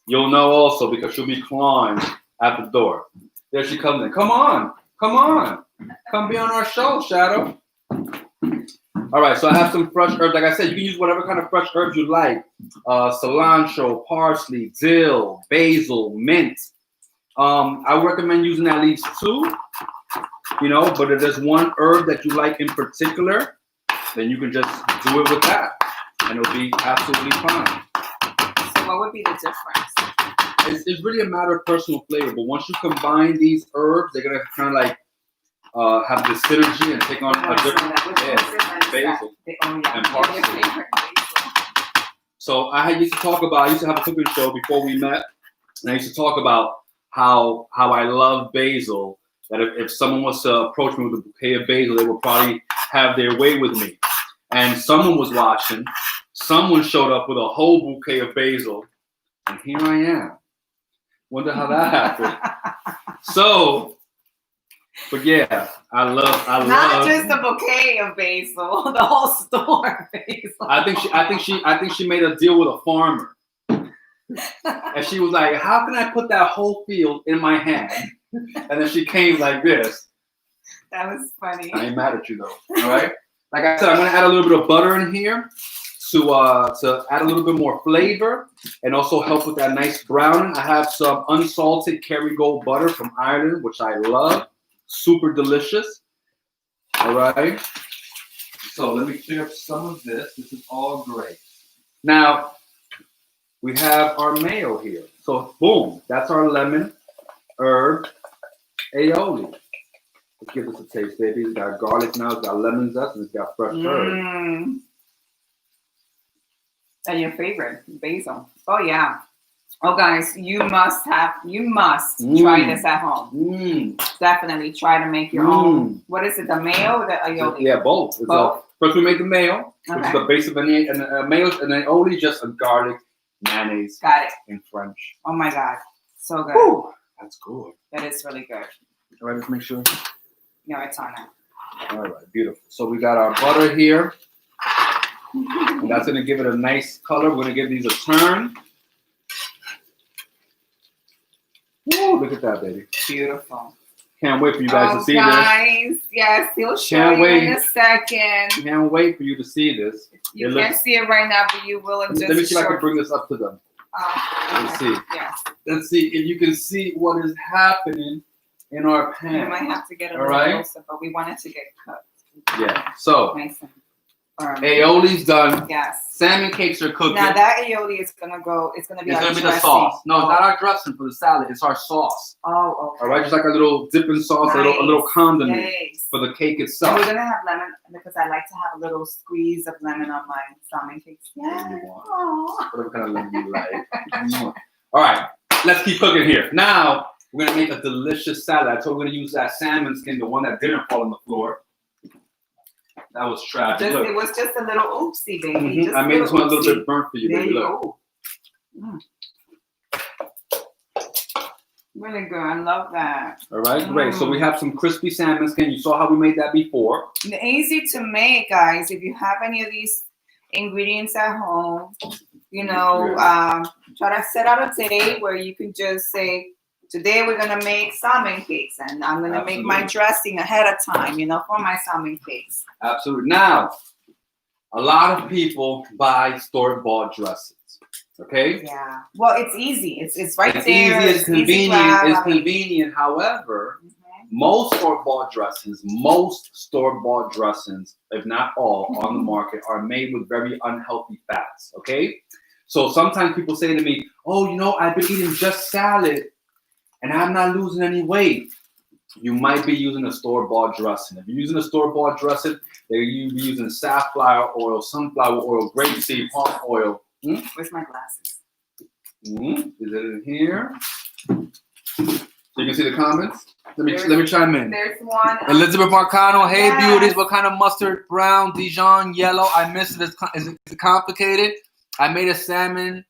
you'll know also because she'll be clawing at the door. There she comes in. Come on. Come be on our show, Shadow. All right, so I have some fresh herbs. Like I said, you can use whatever kind of fresh herbs you like. Cilantro, parsley, dill, basil, mint. I recommend using at least 2, but if there's one herb that you like in particular, then you can just do it with that, and it'll be absolutely fine. So what would be the difference? It's really a matter of personal flavor, but once you combine these herbs, they're going to kind of like have this synergy and take on a different basil and parsley. So I used to have a cooking show before we met, and I used to talk about how I love basil, that if someone was to approach me with a bouquet of basil, they would probably have their way with me. And someone was watching, someone showed up with a whole bouquet of basil, and here I am. Wonder how that happened. So, but yeah, I love not just a bouquet of basil, the whole store of basil. I think she made a deal with a farmer. And she was like, how can I put that whole field in my hand? And then she came like this. That was funny. I ain't mad at you though. All right. Like I said, I'm gonna add a little bit of butter in here to add a little bit more flavor and also help with that nice browning. I have some unsalted Kerrygold butter from Ireland, which I love. Super delicious. All right. So let me clear up some of this. This is all great. Now we have our mayo here. So boom, that's our lemon herb aioli. Let's give this a taste, baby. It's got garlic now, it's got lemon zest, and it's got fresh herbs. And your favorite, basil. Oh yeah. Oh guys, you must try this at home. Definitely try to make your own. What is it, the mayo or the aioli? Yeah, both. First we make the mayo, which is the base of an mayo, and then aioli just a garlic, mayonnaise. Got it. In French. Oh my God, so good. Woo, that's good. That is really good. All right, let's make sure. No, it's on it. All right, beautiful. So we got our butter here. And that's gonna give it a nice color. We're gonna give these a turn. Woo, look at that, baby. Beautiful. Can't wait for you guys to see this. Yes, he'll show you in a second. Can't wait for you to see this. You can't see it right now, but you will in just Let me see if I can bring this up to them. Let's see. Yes. Let's see if you can see what is happening in our pan. You might have to get a little closer, but we want it to get cooked. Yeah. So nice and aioli's done. Yes. Salmon cakes are cooking. Now that aioli is gonna go. It's gonna be the sauce. No, it's not our dressing for the salad. It's our sauce. Oh, okay. All right, just like a little dipping sauce, a little condiment for the cake itself. And we're gonna have lemon because I like to have a little squeeze of lemon on my salmon cakes. Yeah. Whatever kind of lemon you like. All right, let's keep cooking here. Now we're gonna make a delicious salad. I told we're gonna use that salmon skin, the one that didn't fall on the floor. That was tragic. It was just a little oopsie, baby. I made this one a little bit burnt for you, baby. Look. Really good. I love that. All right, great. So we have some crispy salmon skin. You saw how we made that before. Easy to make, guys. If you have any of these ingredients at home, try to set out a day where you can just say, today we're gonna make salmon cakes, and I'm gonna make my dressing ahead of time, for my salmon cakes. Absolutely. Now, a lot of people buy store-bought dressings. Okay. Yeah. Well, it's easy. It's right there. Easy. It's convenient. It's convenient. However, most store-bought dressings, if not all, on the market are made with very unhealthy fats. Okay. So sometimes people say to me, "Oh, I've been eating just salad, and I'm not losing any weight." You might be using a store-bought dressing. If you're using a store-bought dressing, you'll be using safflower oil, sunflower oil, grapeseed, palm oil. Where's my glasses? Is it in here? So you can see the comments. Let me chime in. There's one. Elizabeth Marcano, hey beauties, what kind of mustard? Brown, Dijon, yellow. I missed it. Is it complicated? I made a salmon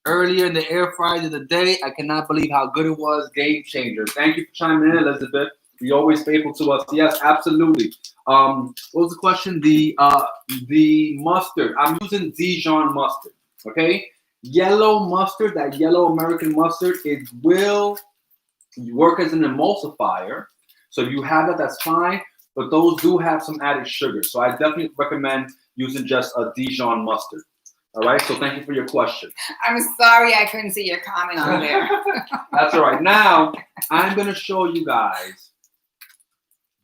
earlier in the air fryer of the day. I cannot believe how good it was. Game changer. Thank you for chiming in, Elizabeth. You're always faithful to us. Yes, absolutely. What was the question? The mustard. I'm using Dijon mustard. Okay, yellow mustard. That yellow American mustard. It will work as an emulsifier. So if you have that, that's fine. But those do have some added sugar. So I definitely recommend using just a Dijon mustard. All right. So thank you for your question. I'm sorry I couldn't see your comment on there. That's all right. Now I'm going to show you guys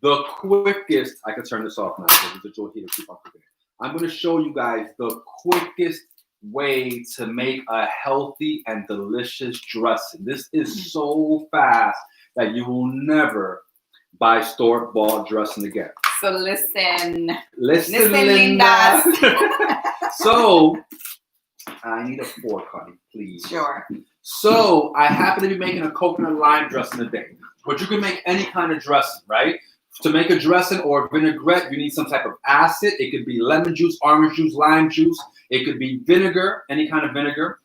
the quickest. I can turn this off now because the dual heater keep on cooking. I'm going to show you guys the quickest way to make a healthy and delicious dressing. This is so fast that you will never buy store-bought dressing again. So listen, Linda. So I need a fork, honey, please. Sure. So I happen to be making a coconut lime dressing today, but you can make any kind of dressing, right? To make a dressing or a vinaigrette, you need some type of acid. It could be lemon juice, orange juice, lime juice. It could be vinegar, any kind of vinegar.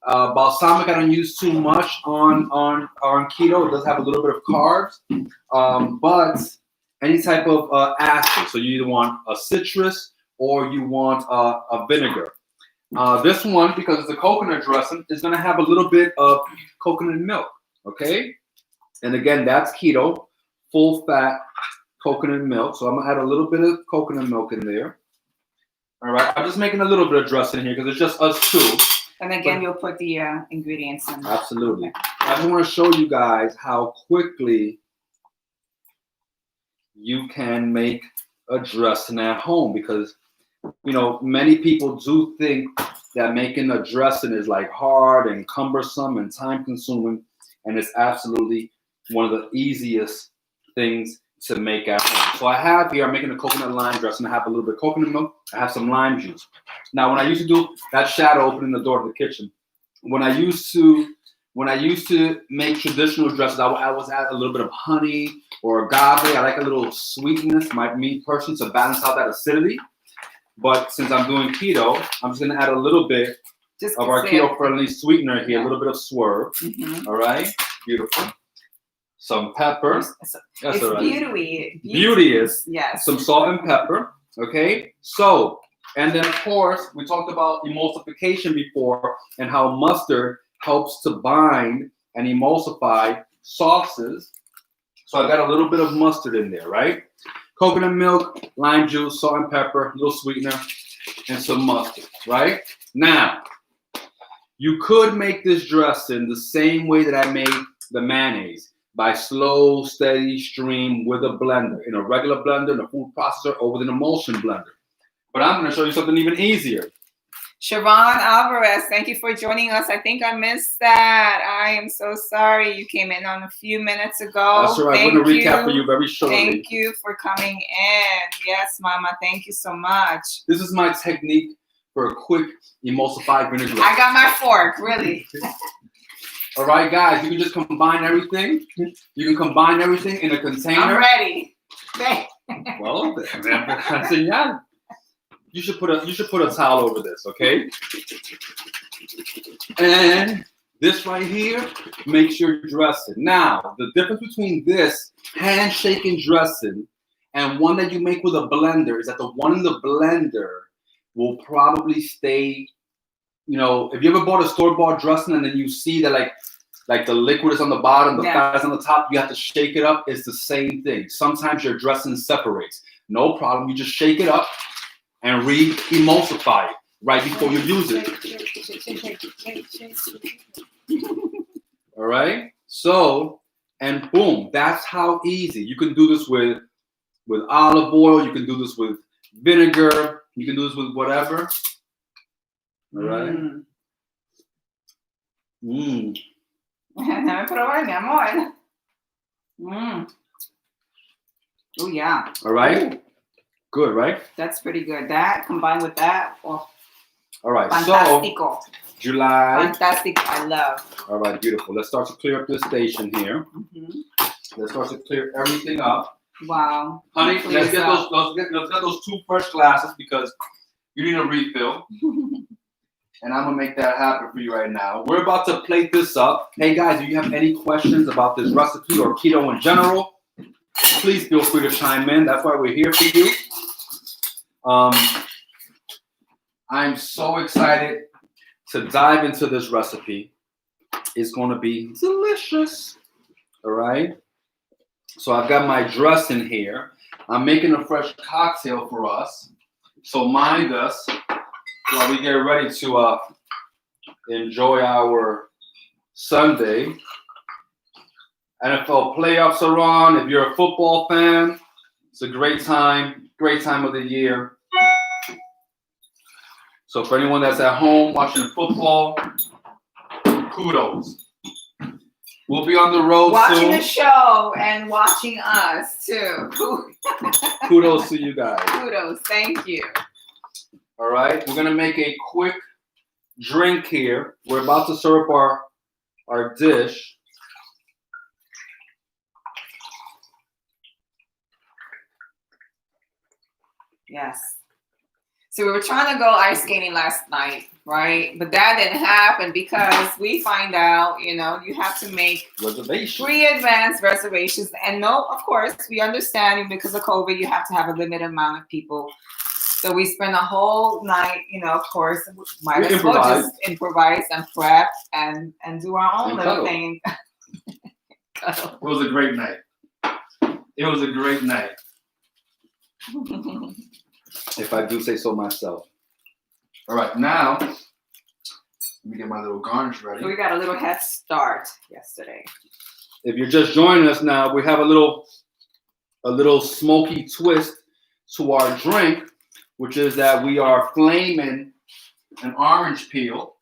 Balsamic I don't use too much on keto. It does have a little bit of carbs, but any type of acid. So you either want a citrus or you want a vinegar. This one, because it's a coconut dressing, is going to have a little bit of coconut milk, okay? And again, that's keto, full fat coconut milk. So I'm going to add a little bit of coconut milk in there. All right, I'm just making a little bit of dressing here because it's just us two. And again, you'll put the ingredients in. Absolutely. Okay. I just want to show you guys how quickly you can make a dressing at home because, you know, many people do think that making a dressing is like hard and cumbersome and time consuming, and it's absolutely one of the easiest things to make at home. So I have here, I'm making a coconut lime dressing. I have a little bit of coconut milk. I have some lime juice. Now, when I used to do that shadow opening the door to the kitchen, when I used to make traditional dresses, I was add a little bit of honey or agave. I like a little sweetness, me personally, to balance out that acidity. But since I'm doing keto, I'm just gonna add a little bit of our keto-friendly sweetener here, a little bit of swerve. Mm-hmm. All right, beautiful. Some pepper. That's it's right. Beauteous. Yes. Some salt and pepper. Okay. So, and then of course, we talked about emulsification before and how mustard helps to bind and emulsify sauces. So I got a little bit of mustard in there, right? Coconut milk, lime juice, salt and pepper, a little sweetener, and some mustard, right? Now, you could make this dressing the same way that I made the mayonnaise. By slow, steady stream with a blender, in a regular blender, in a food processor, or with an emulsion blender. But I'm going to show you something even easier. Siobhan Alvarez, thank you for joining us. I think I missed that. I am so sorry. You came in on a few minutes ago. That's right. I'm going to recap for you very shortly. Thank you for coming in. Yes, Mama. Thank you so much. This is my technique for a quick emulsified vinaigrette. I got my fork, really. All right, guys, you can just combine everything. You can combine everything in a container. I'm ready. Well, yeah. You should put a towel over this, okay? And this right here makes your dressing. Now, the difference between this handshaking dressing and one that you make with a blender is that the one in the blender will probably stay. You know, if you ever bought a store-bought dressing and then you see that like the liquid is on the bottom, the fat is on the top, you have to shake it up. It's the same thing. Sometimes your dressing separates. No problem. You just shake it up and re-emulsify it right before you use it. All right? So, and boom, that's how easy. You can do this with olive oil. You can do this with vinegar. You can do this with whatever. All right. Déjame probar, mi amor. Oh, yeah. All right. Ooh. Good, right? That's pretty good. That combined with that. Oh, all right. Fantastico. So, July. Fantastic. I love. All right. Beautiful. Let's start to clear up this station here. Mm-hmm. Let's start to clear everything up. Wow. Honey, let's get those two fresh glasses because you need a refill. And I'm going to make that happen for you right now. We're about to plate this up. Hey, guys, if you have any questions about this recipe or keto in general, please feel free to chime in. That's why we're here for you. I'm so excited to dive into this recipe. is going to be delicious. All right. So I've got my dressing here. I'm making a fresh cocktail for us. So mind us while we get ready to enjoy our Sunday. NFL playoffs are on. If you're a football fan, it's a great time of the year. So for anyone that's at home watching football, kudos. We'll be on the road watching soon. the show and watching us too. Kudos to you guys. Kudos, thank you. All right, we're gonna make a quick drink here. We're about to serve our dish. Yes. So we were trying to go ice skating last night, right? But that didn't happen because we find out, you have to make pre-advanced reservations. And no, of course, we understand because of COVID, you have to have a limited amount of people. So we spent a whole night, of course, might as well just improvise and prep and do our own little thing. It was a great night. It was a great night. If I do say so myself. All right, now let me get my little garnish ready. So we got a little head start yesterday. If you're just joining us now, we have a little smoky twist to our drink, which is that we are flaming an orange peel.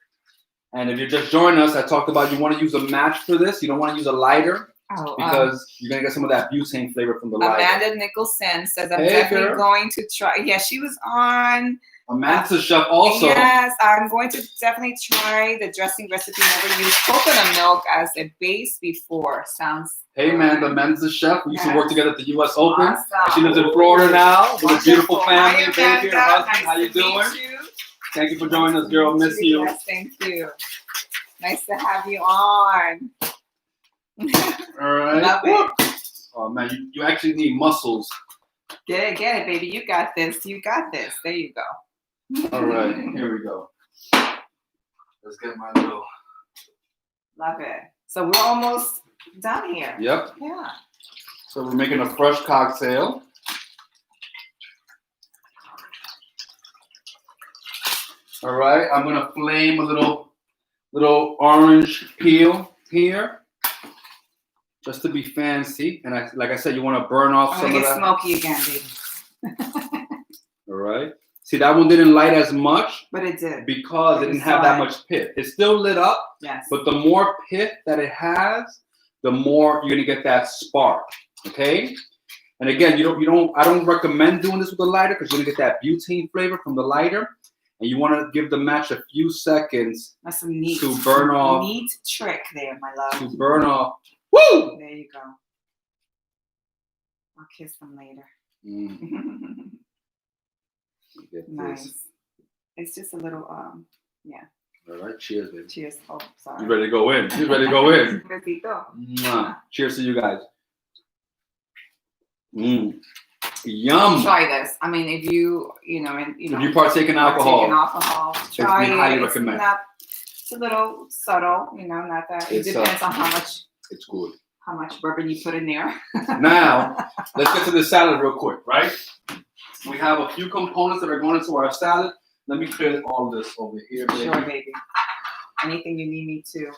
And if you're just joining us, I talked about you want to use a match for this. You don't want to use a lighter. Because you're going to get some of that butane flavor from the lighter. Amanda Nicholson says, I'm definitely going to try. Yeah, she was on. Amanda's a chef also. Yes, I'm going to definitely try the dressing recipe. Never used coconut milk as a base before. Sounds. Hey, Amanda's a chef. We used to work together at the U.S. Open. Awesome. She lives in Florida now with a beautiful family. Baby and husband. Nice How you doing? Thank you for joining us, girl. Miss you. Yes, thank you. Nice to have you on. All right. Love it. Oh man, you actually need muscles. Get it, baby. You got this. You got this. There you go. All right, here we go. Let's get my little. Love it. So we're almost done here. Yep. Yeah. So we're making a fresh cocktail. All right, I'm gonna flame a little orange peel here. Just to be fancy, and like I said, you want to burn off some of that. Smoky again, baby. All right. See, that one didn't light as much, but it did because it didn't have that much pith. It's still lit up, yes. But the more pith that it has, the more you're gonna get that spark. Okay. And again, I don't recommend doing this with a lighter because you're gonna get that butane flavor from the lighter, and you want to give the match a few seconds. That's some neat to burn off. Neat trick there, my love. To burn off. Woo! There you go. I'll kiss them later. Nice. It's just a little, yeah. All right, cheers, baby. Cheers. Oh, sorry. You ready to go in? You ready to go in? Besito. Cheers to you guys. Yum. Try this. I mean, if you if you partake in alcohol, try it. Highly recommend. It's a little subtle, not that. It depends on how much. It's good. How much bourbon you put in there. Now, let's get to the salad real quick, right? We have a few components that are going into our salad. Let me clear all this over here, baby. Sure, baby. Anything you need me to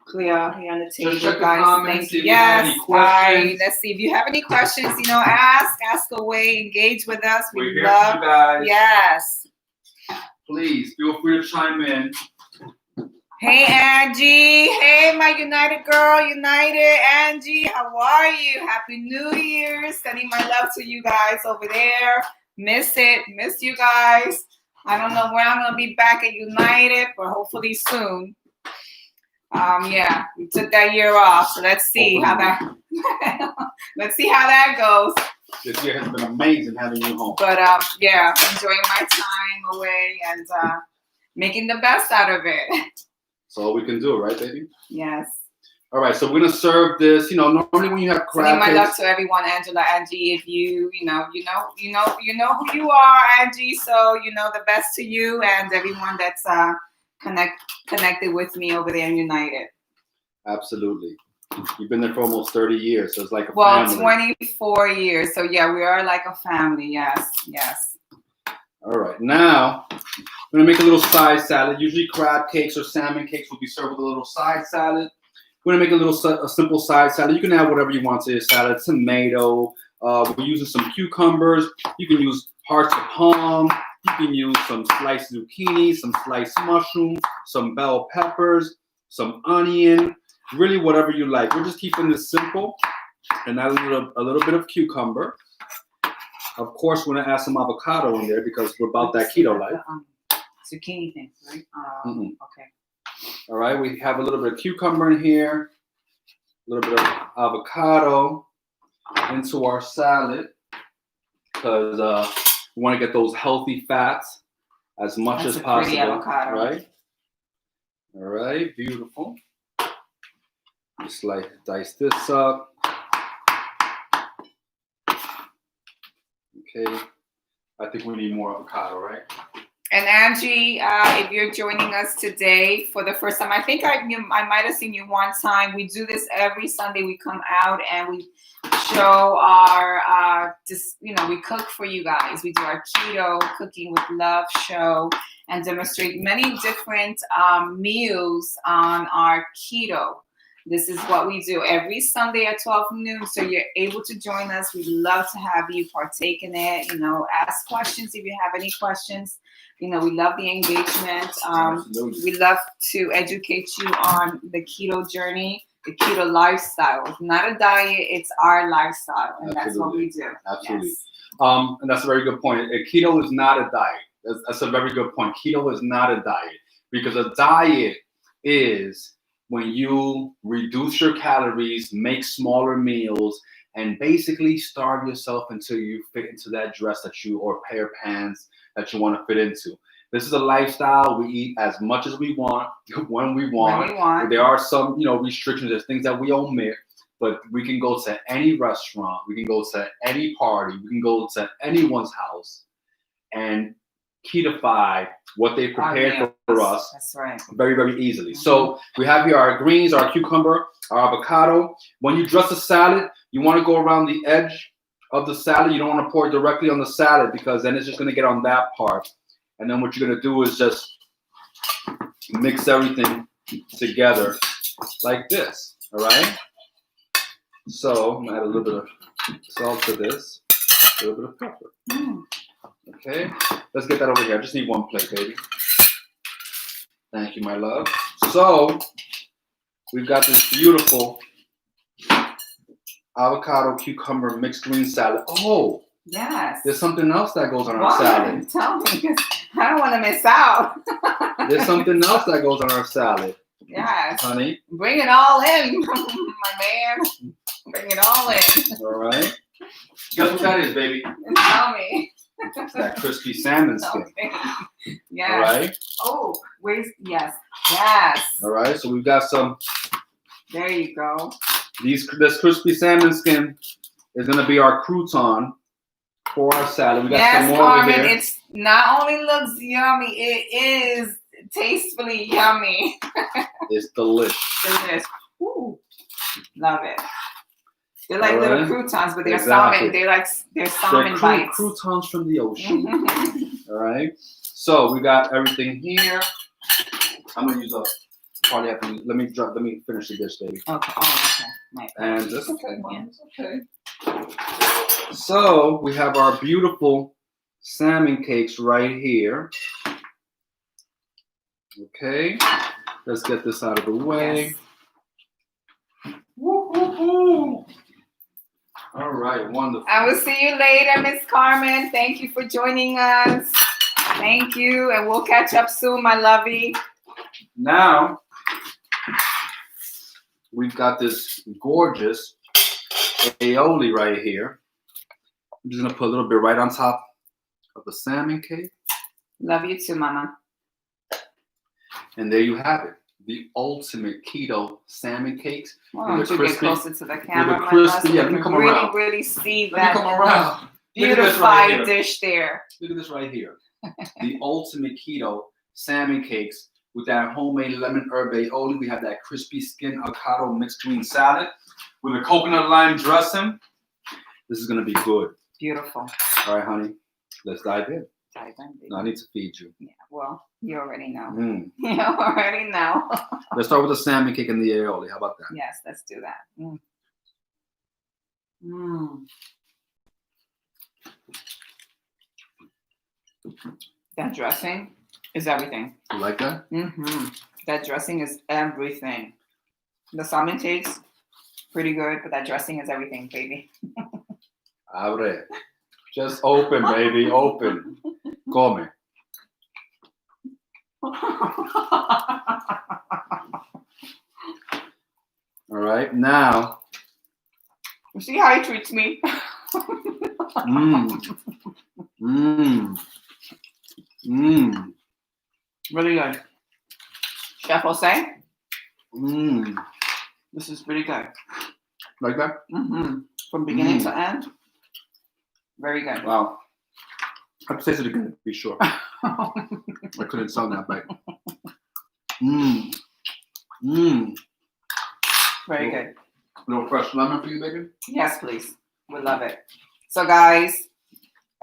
clear here on the table, just check guys. The comments, thank you. Yes, guys. Let's see. If you have any questions, ask away, engage with us. We're here for you guys. Yes. Please feel free to chime in. Hey, Angie. Hey, my United girl. United. Angie, how are you? Happy New Year. Sending my love to you guys over there. Miss it. Miss you guys. I don't know when I'm going to be back at United, but hopefully soon. Yeah, we took that year off, so let's see how that goes. This year has been amazing having you home. But yeah, enjoying my time away and making the best out of it. That's all we can do, right, baby? Yes. All right, so we're gonna serve this. Normally when you have crab cakes. My love to everyone, Angela, Angie. If you know who you are, Angie. So the best to you and everyone that's connected with me over there in United. Absolutely. You've been there for almost 30 years, so it's like a Well, family. 24 years. So yeah, we are like a family. Yes, yes. All right, now I'm gonna make a little side salad. Usually crab cakes or salmon cakes will be served with a little side salad. We're gonna make a simple side salad. You can add whatever you want to your salad. Tomato. We're using some cucumbers. You can use hearts of palm. You can use some sliced zucchini, some sliced mushrooms, some bell peppers, some onion. Really, whatever you like. We're just keeping this simple, and add a little bit of cucumber. Of course, we're gonna add some avocado in there because we're about that keto life. Zucchini thing, right? Okay. All right, we have a little bit of cucumber in here, a little bit of avocado into our salad because we want to get those healthy fats as much as possible. Pretty avocado. Right? All right, beautiful. Just like dice this up. Okay, I think we need more avocado, right? And Angie, if you're joining us today for the first time, I think I might have seen you one time. We do this every Sunday. We come out and we show our, we cook for you guys. We do our keto cooking with love show and demonstrate many different meals on our keto. This is what we do every Sunday at 12 noon. So you're able to join us. We'd love to have you partake in it. Ask questions if you have any questions. We love the engagement. We love to educate you on the keto journey, the keto lifestyle. It's not a diet, it's our lifestyle. And that's what we do. Absolutely. Yes. And that's a very good point. Keto is not a diet. That's a very good point. Keto is not a diet because a diet is when you reduce your calories, make smaller meals, and basically starve yourself until you fit into that dress or pair of pants that you want to fit into. This is a lifestyle. We eat as much as we want, when we want. There are some, restrictions. There's things that we omit, but we can go to any restaurant. We can go to any party. We can go to anyone's house and ketify what they prepared for us. That's right. Very, very easily. So we have here our greens, our cucumber, our avocado. When you dress a salad, you want to go around the edge of the salad. You don't want to pour it directly on the salad because then it's just going to get on that part. And then what you're going to do is just mix everything together like this. All right. So I'm going to add a little bit of salt to this, a little bit of pepper. Okay, let's get that over here. I just need one plate, baby. Thank you, my love. So we've got this beautiful avocado cucumber mixed green salad. Oh, yes. There's something else that goes on our salad. Tell me, because I don't want to miss out. There's something else that goes on our salad. Yes. Honey. Bring it all in, my man. Bring it all in. All right. Guess what that is, baby? Tell me. It's that crispy salmon skin. Okay. Yes. All right. Oh, yes. Yes. All right. So we've got some. There you go. This crispy salmon skin is going to be our crouton for our salad. We got some more Carmen, over here. It's not only looks yummy, it is tastefully yummy. It's delicious. Delicious. Ooh, love it. They're like little croutons, but they're salmon. They're salmon bites. Croutons from the ocean. All right. So we got everything here. I'm gonna use probably have to. Let me finish the dish, baby. Okay. Oh, okay. And that's okay, Mom. It's okay. So we have our beautiful salmon cakes right here. Okay. Let's get this out of the way. Yes. Woo, woo, woo. All right, wonderful. I will see you later, Miss Carmen. Thank you for joining us. Thank you, and we'll catch up soon, my lovey. Now, we've got this gorgeous aioli right here. I'm just gonna put a little bit right on top of the salmon cake. Love you too, Mama. And there you have it. The ultimate keto salmon cakes. Why don't you get closer to the camera? Let me come around. Really see that come around. beautified dish there. Look at this right here. The ultimate keto salmon cakes with that homemade lemon herb aioli. We have that crispy skin avocado mixed green salad with a coconut lime dressing. This is gonna be good. Beautiful. All right, honey, let's dive in. Dive in, baby. No, I need to feed you. Yeah, well, you already know. Mm. You already know. Let's start with the salmon cake and the aioli. How about that? Yes, let's do that. Mm. Mm. That dressing is everything. You like that? Mm-hmm. That dressing is everything. The salmon tastes pretty good, but that dressing is everything, baby. Abre. Just open, baby. Open. Come. All right. Now. You see how he treats me? Mmm. Mmm. Mmm. Really good. Chef Jose, Mmm. this is pretty good. Like that? Mm-hmm. From beginning to end, very good. Wow. I have to taste it again to be sure. I couldn't sound that bad. Mmm. Mmm. Very good. A little fresh lemon for you, baby? Yes, please. We love it. So, guys,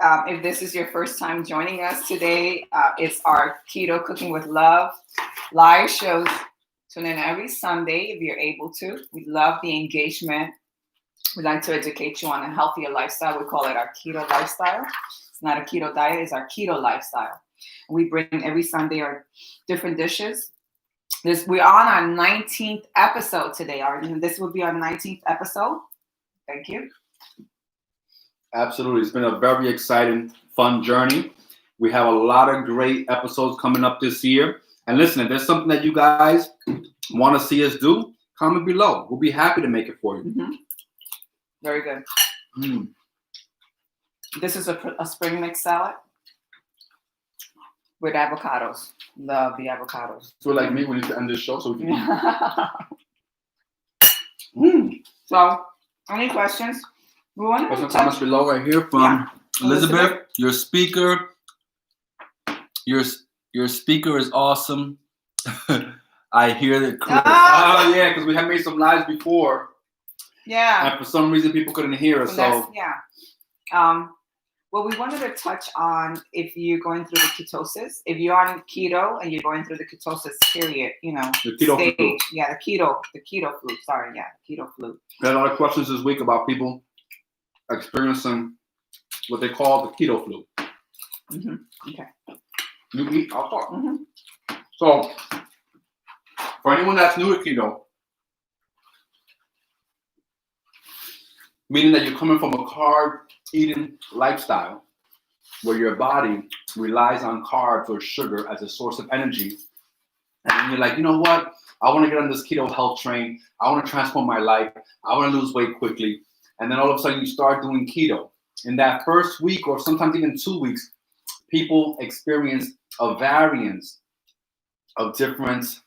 if this is your first time joining us today, it's our Keto Cooking with Love live shows. Tune in every Sunday if you're able to. We love the engagement. We like to educate you on a healthier lifestyle. We call it our keto lifestyle. It's not a keto diet, it's our keto lifestyle. We bring every Sunday our different dishes. We're on our 19th episode today. This will be our 19th episode. Thank you. Absolutely. It's been a very exciting, fun journey. We have a lot of great episodes coming up this year. And listen, if there's something that you guys want to see us do, comment below. We'll be happy to make it for you. Mm-hmm. Very good. Mm. This is a spring mix salad with avocados. Love the avocados. So like me, we need to end this show so we can So, any questions? Put some comments below right here from Elizabeth. Your speaker is awesome. I hear that. Oh yeah, because we have made some lives before. Yeah. And for some reason, people couldn't hear us. So yeah. Well, we wanted to touch on if you're going through the ketosis, if you're on keto and you're going through the ketosis period, the keto stage. flu. Yeah, the keto flu. Sorry, yeah, keto flu. We had a lot of questions this week about people experiencing what they call the keto flu. Mm-hmm. Okay. You eat, I'll talk. Mm-hmm. So, for anyone that's new to keto, meaning that you're coming from a carb eating lifestyle where your body relies on carbs or sugar as a source of energy, and then you're like, you know what? I want to get on this keto health train. I want to transform my life. I want to lose weight quickly. And then all of a sudden you start doing keto. In that first week or sometimes even 2 weeks, people experience a variance of different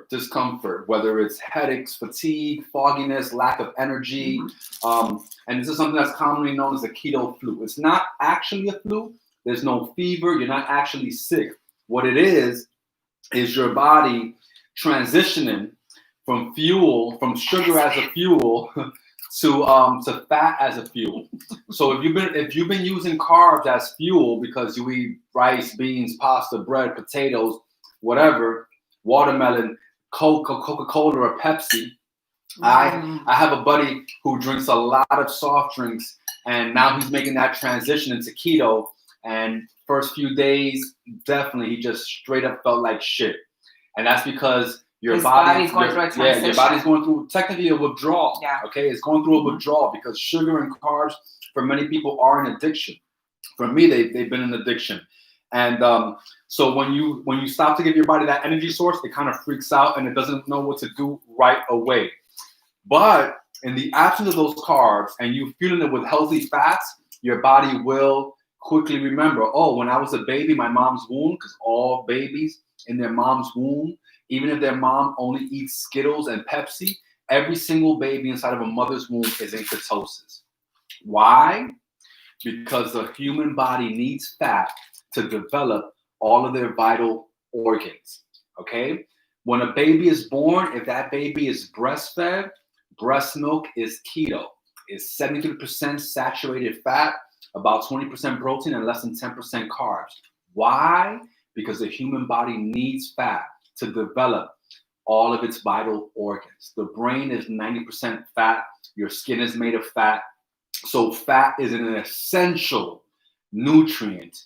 discomfort, whether it's headaches, fatigue, fogginess, lack of energy. And this is something that's commonly known as the keto flu. It's not actually a flu. There's no fever. You're not actually sick. What it is your body transitioning from sugar as a fuel to fat as a fuel. So if you've been using carbs as fuel because you eat rice, beans, pasta, bread, potatoes, whatever, watermelon, Coca-Cola or Pepsi. I have a buddy who drinks a lot of soft drinks, and now he's making that transition into keto. And first few days, definitely, he just straight up felt like shit. And that's because your body's going through a transition. Your body's going through technically a withdrawal. Yeah. Okay, it's going through a withdrawal because sugar and carbs for many people are an addiction. For me, they've been an addiction. And so when you stop to give your body that energy source, it kind of freaks out and it doesn't know what to do right away. But in the absence of those carbs and you fueling it with healthy fats, your body will quickly remember, oh, when I was a baby, my mom's womb, because all babies in their mom's womb, even if their mom only eats Skittles and Pepsi, every single baby inside of a mother's womb is in ketosis. Why? Because the human body needs fat to develop all of their vital organs. Okay? When a baby is born, if that baby is breastfed, breast milk is keto. It's 73% saturated fat, about 20% protein, and less than 10% carbs. Why? Because the human body needs fat to develop all of its vital organs. The brain is 90% fat. Your skin is made of fat. So fat is an essential nutrient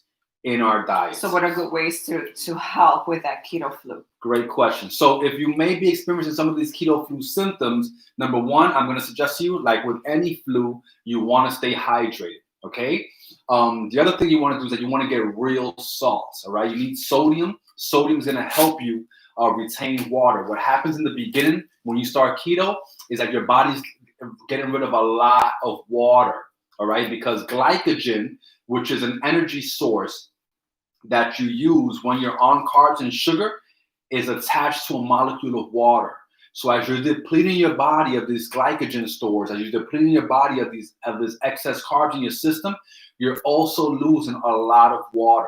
in our diet. So what are good ways to help with that keto flu? Great question. So if you may be experiencing some of these keto flu symptoms, number one, I'm going to suggest to you, like with any flu, you want to stay hydrated. Okay. The other thing you want to do is that you want to get real salts. All right. You need sodium. Sodium is going to help you retain water. What happens in the beginning when you start keto is that your body's getting rid of a lot of water. All right. Because glycogen, which is an energy source that you use when you're on carbs and sugar, is attached to a molecule of water. So as you're depleting your body of these glycogen stores, as you're depleting your body of this excess carbs in your system, you're also losing a lot of water.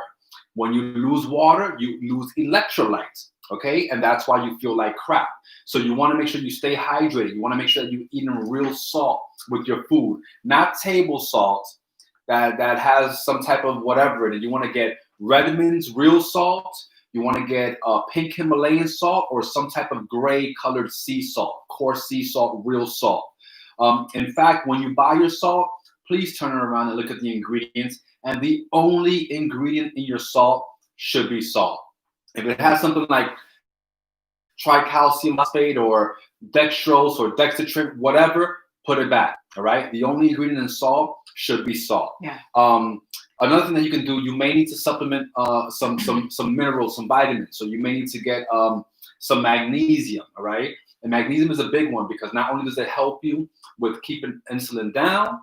When you lose water, you lose electrolytes, okay? And that's why you feel like crap. So you want to make sure you stay hydrated. You want to make sure that you're eating real salt with your food, not table salt that has some type of whatever in it. You want to get Redmond's real salt. You want to get pink Himalayan salt or some type of gray colored sea salt, coarse sea salt, real salt. In fact, when you buy your salt, please turn it around and look at the ingredients. And the only ingredient in your salt should be salt. If it has something like tricalcium phosphate or dextrose or dextrin, whatever, put it back. All right. The only ingredient in salt should be salt. Yeah. Another thing that you can do, you may need to supplement some minerals, some vitamins. So you may need to get some magnesium. All right. And magnesium is a big one because not only does it help you with keeping insulin down,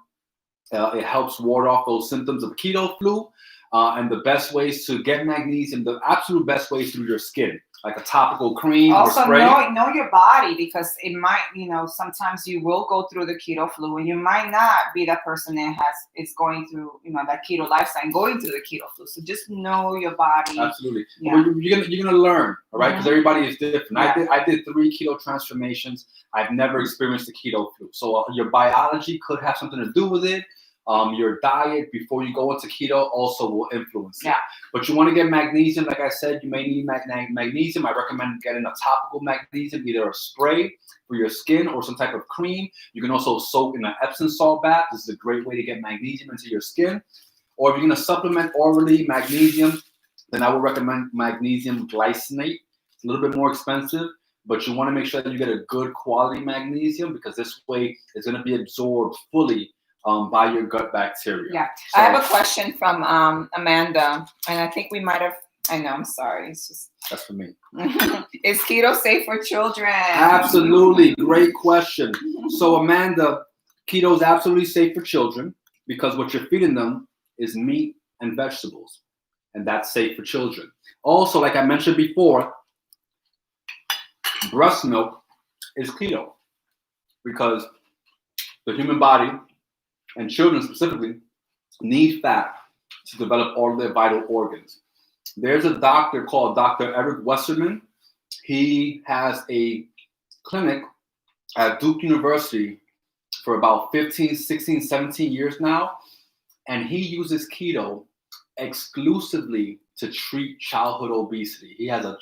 it helps ward off those symptoms of keto flu. And the best ways to get magnesium, the absolute best way is through your skin, like a topical cream also, or spray. know your body, because it might, sometimes you will go through the keto flu and you might not be that person that is going through, that keto lifestyle and going through the keto flu. So just know your body. Absolutely. Yeah. Well, you're gonna learn, all right? Because everybody is different. Yeah. I did 3 keto transformations. I've never experienced the keto flu. So your biology could have something to do with it. Your diet before you go into keto also will influence it. Yeah. But you want to get magnesium. Like I said, you may need magnesium. I recommend getting a topical magnesium, either a spray for your skin or some type of cream. You can also soak in an Epsom salt bath. This is a great way to get magnesium into your skin. Or if you're going to supplement orally magnesium, then I would recommend magnesium glycinate. It's a little bit more expensive, but you want to make sure that you get a good quality magnesium because this way it's going to be absorbed fully by your gut bacteria. Yeah. So, I have a question from Amanda, and I think we might have, I know, I'm sorry. It's just. That's for me. Is keto safe for children? Absolutely. Great question. So Amanda, keto is absolutely safe for children because what you're feeding them is meat and vegetables, and that's safe for children. Also, like I mentioned before, breast milk is keto because the human body and children specifically need fat to develop all their vital organs. There's a doctor called Dr. Eric Westerman. He has a clinic at Duke University for about 15, 16, 17 years now. And he uses keto exclusively to treat childhood obesity. He has a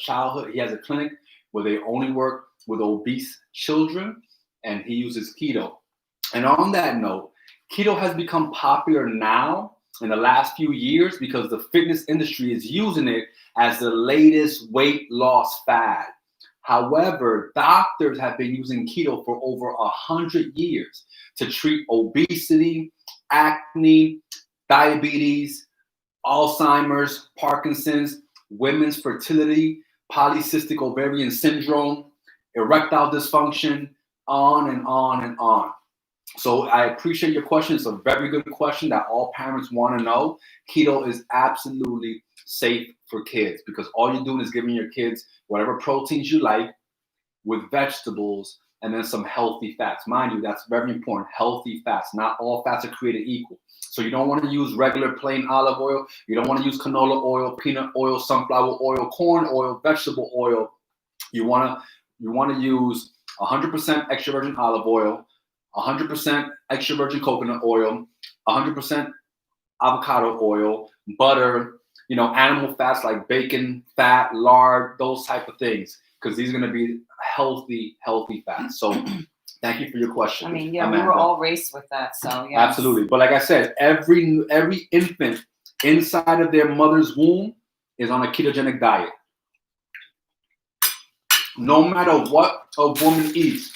clinic where they only work with obese children, and he uses keto. And on that note, keto has become popular now in the last few years because the fitness industry is using it as the latest weight loss fad. However, doctors have been using keto for over 100 years to treat obesity, acne, diabetes, Alzheimer's, Parkinson's, women's fertility, polycystic ovarian syndrome, erectile dysfunction, on and on and on. So I appreciate your question. It's a very good question that all parents want to know. Keto is absolutely safe for kids because all you're doing is giving your kids whatever proteins you like with vegetables and then some healthy fats. Mind you, that's very important. Healthy fats. Not all fats are created equal. So you don't want to use regular plain olive oil. You don't want to use canola oil, peanut oil, sunflower oil, corn oil, vegetable oil. You want to use 100% extra virgin olive oil, 100% extra virgin coconut oil, 100% avocado oil, butter, animal fats like bacon, fat, lard, those type of things, because these are going to be healthy fats. So thank you for your question. I mean, yeah, Amanda. we were all raised with that, so yeah. Absolutely. But like I said, every infant inside of their mother's womb is on a ketogenic diet. No matter what a woman eats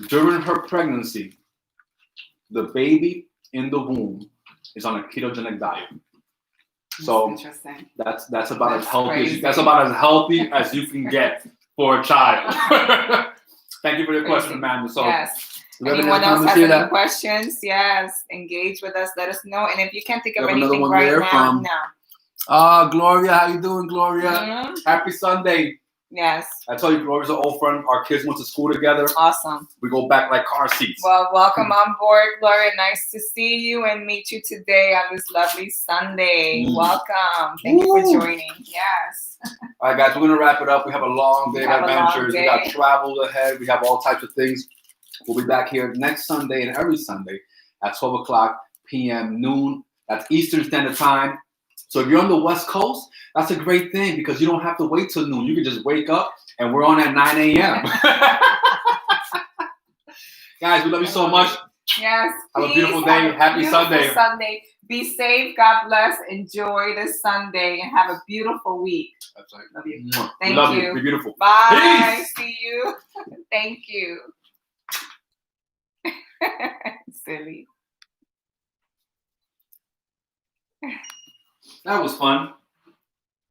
during her pregnancy, the baby in the womb is on a ketogenic diet. So interesting. That's about as healthy. Crazy. That's about as healthy as you can get for a child. Thank you for your question, Amanda. So yes. Anyone else has any questions? Yes. Engage with us. Let us know. And if you can't think of anything right now, no. Gloria, how you doing, Gloria? Mm-hmm. Happy Sunday. Yes. I told you, Gloria's an old friend. Our kids went to school together. Awesome. We go back like car seats. Well, welcome on board, Gloria. Nice to see you and meet you today on this lovely Sunday. Welcome. Thank you for joining. Yes. All right, guys, we're going to wrap it up. We have a long day of adventures. We got travel ahead. We have all types of things. We'll be back here next Sunday and every Sunday at 12 o'clock p.m. noon. That's Eastern Standard Time. So if you're on the West Coast, that's a great thing because you don't have to wait till noon. You can just wake up and we're on at 9 a.m. Guys, we love you so much. Yes. Have a beautiful day. Happy Sunday. Be safe. God bless. Enjoy this Sunday and have a beautiful week. That's right. Love you. Thank you. Be beautiful. Bye. Peace. See you. Thank you. Silly. That was fun.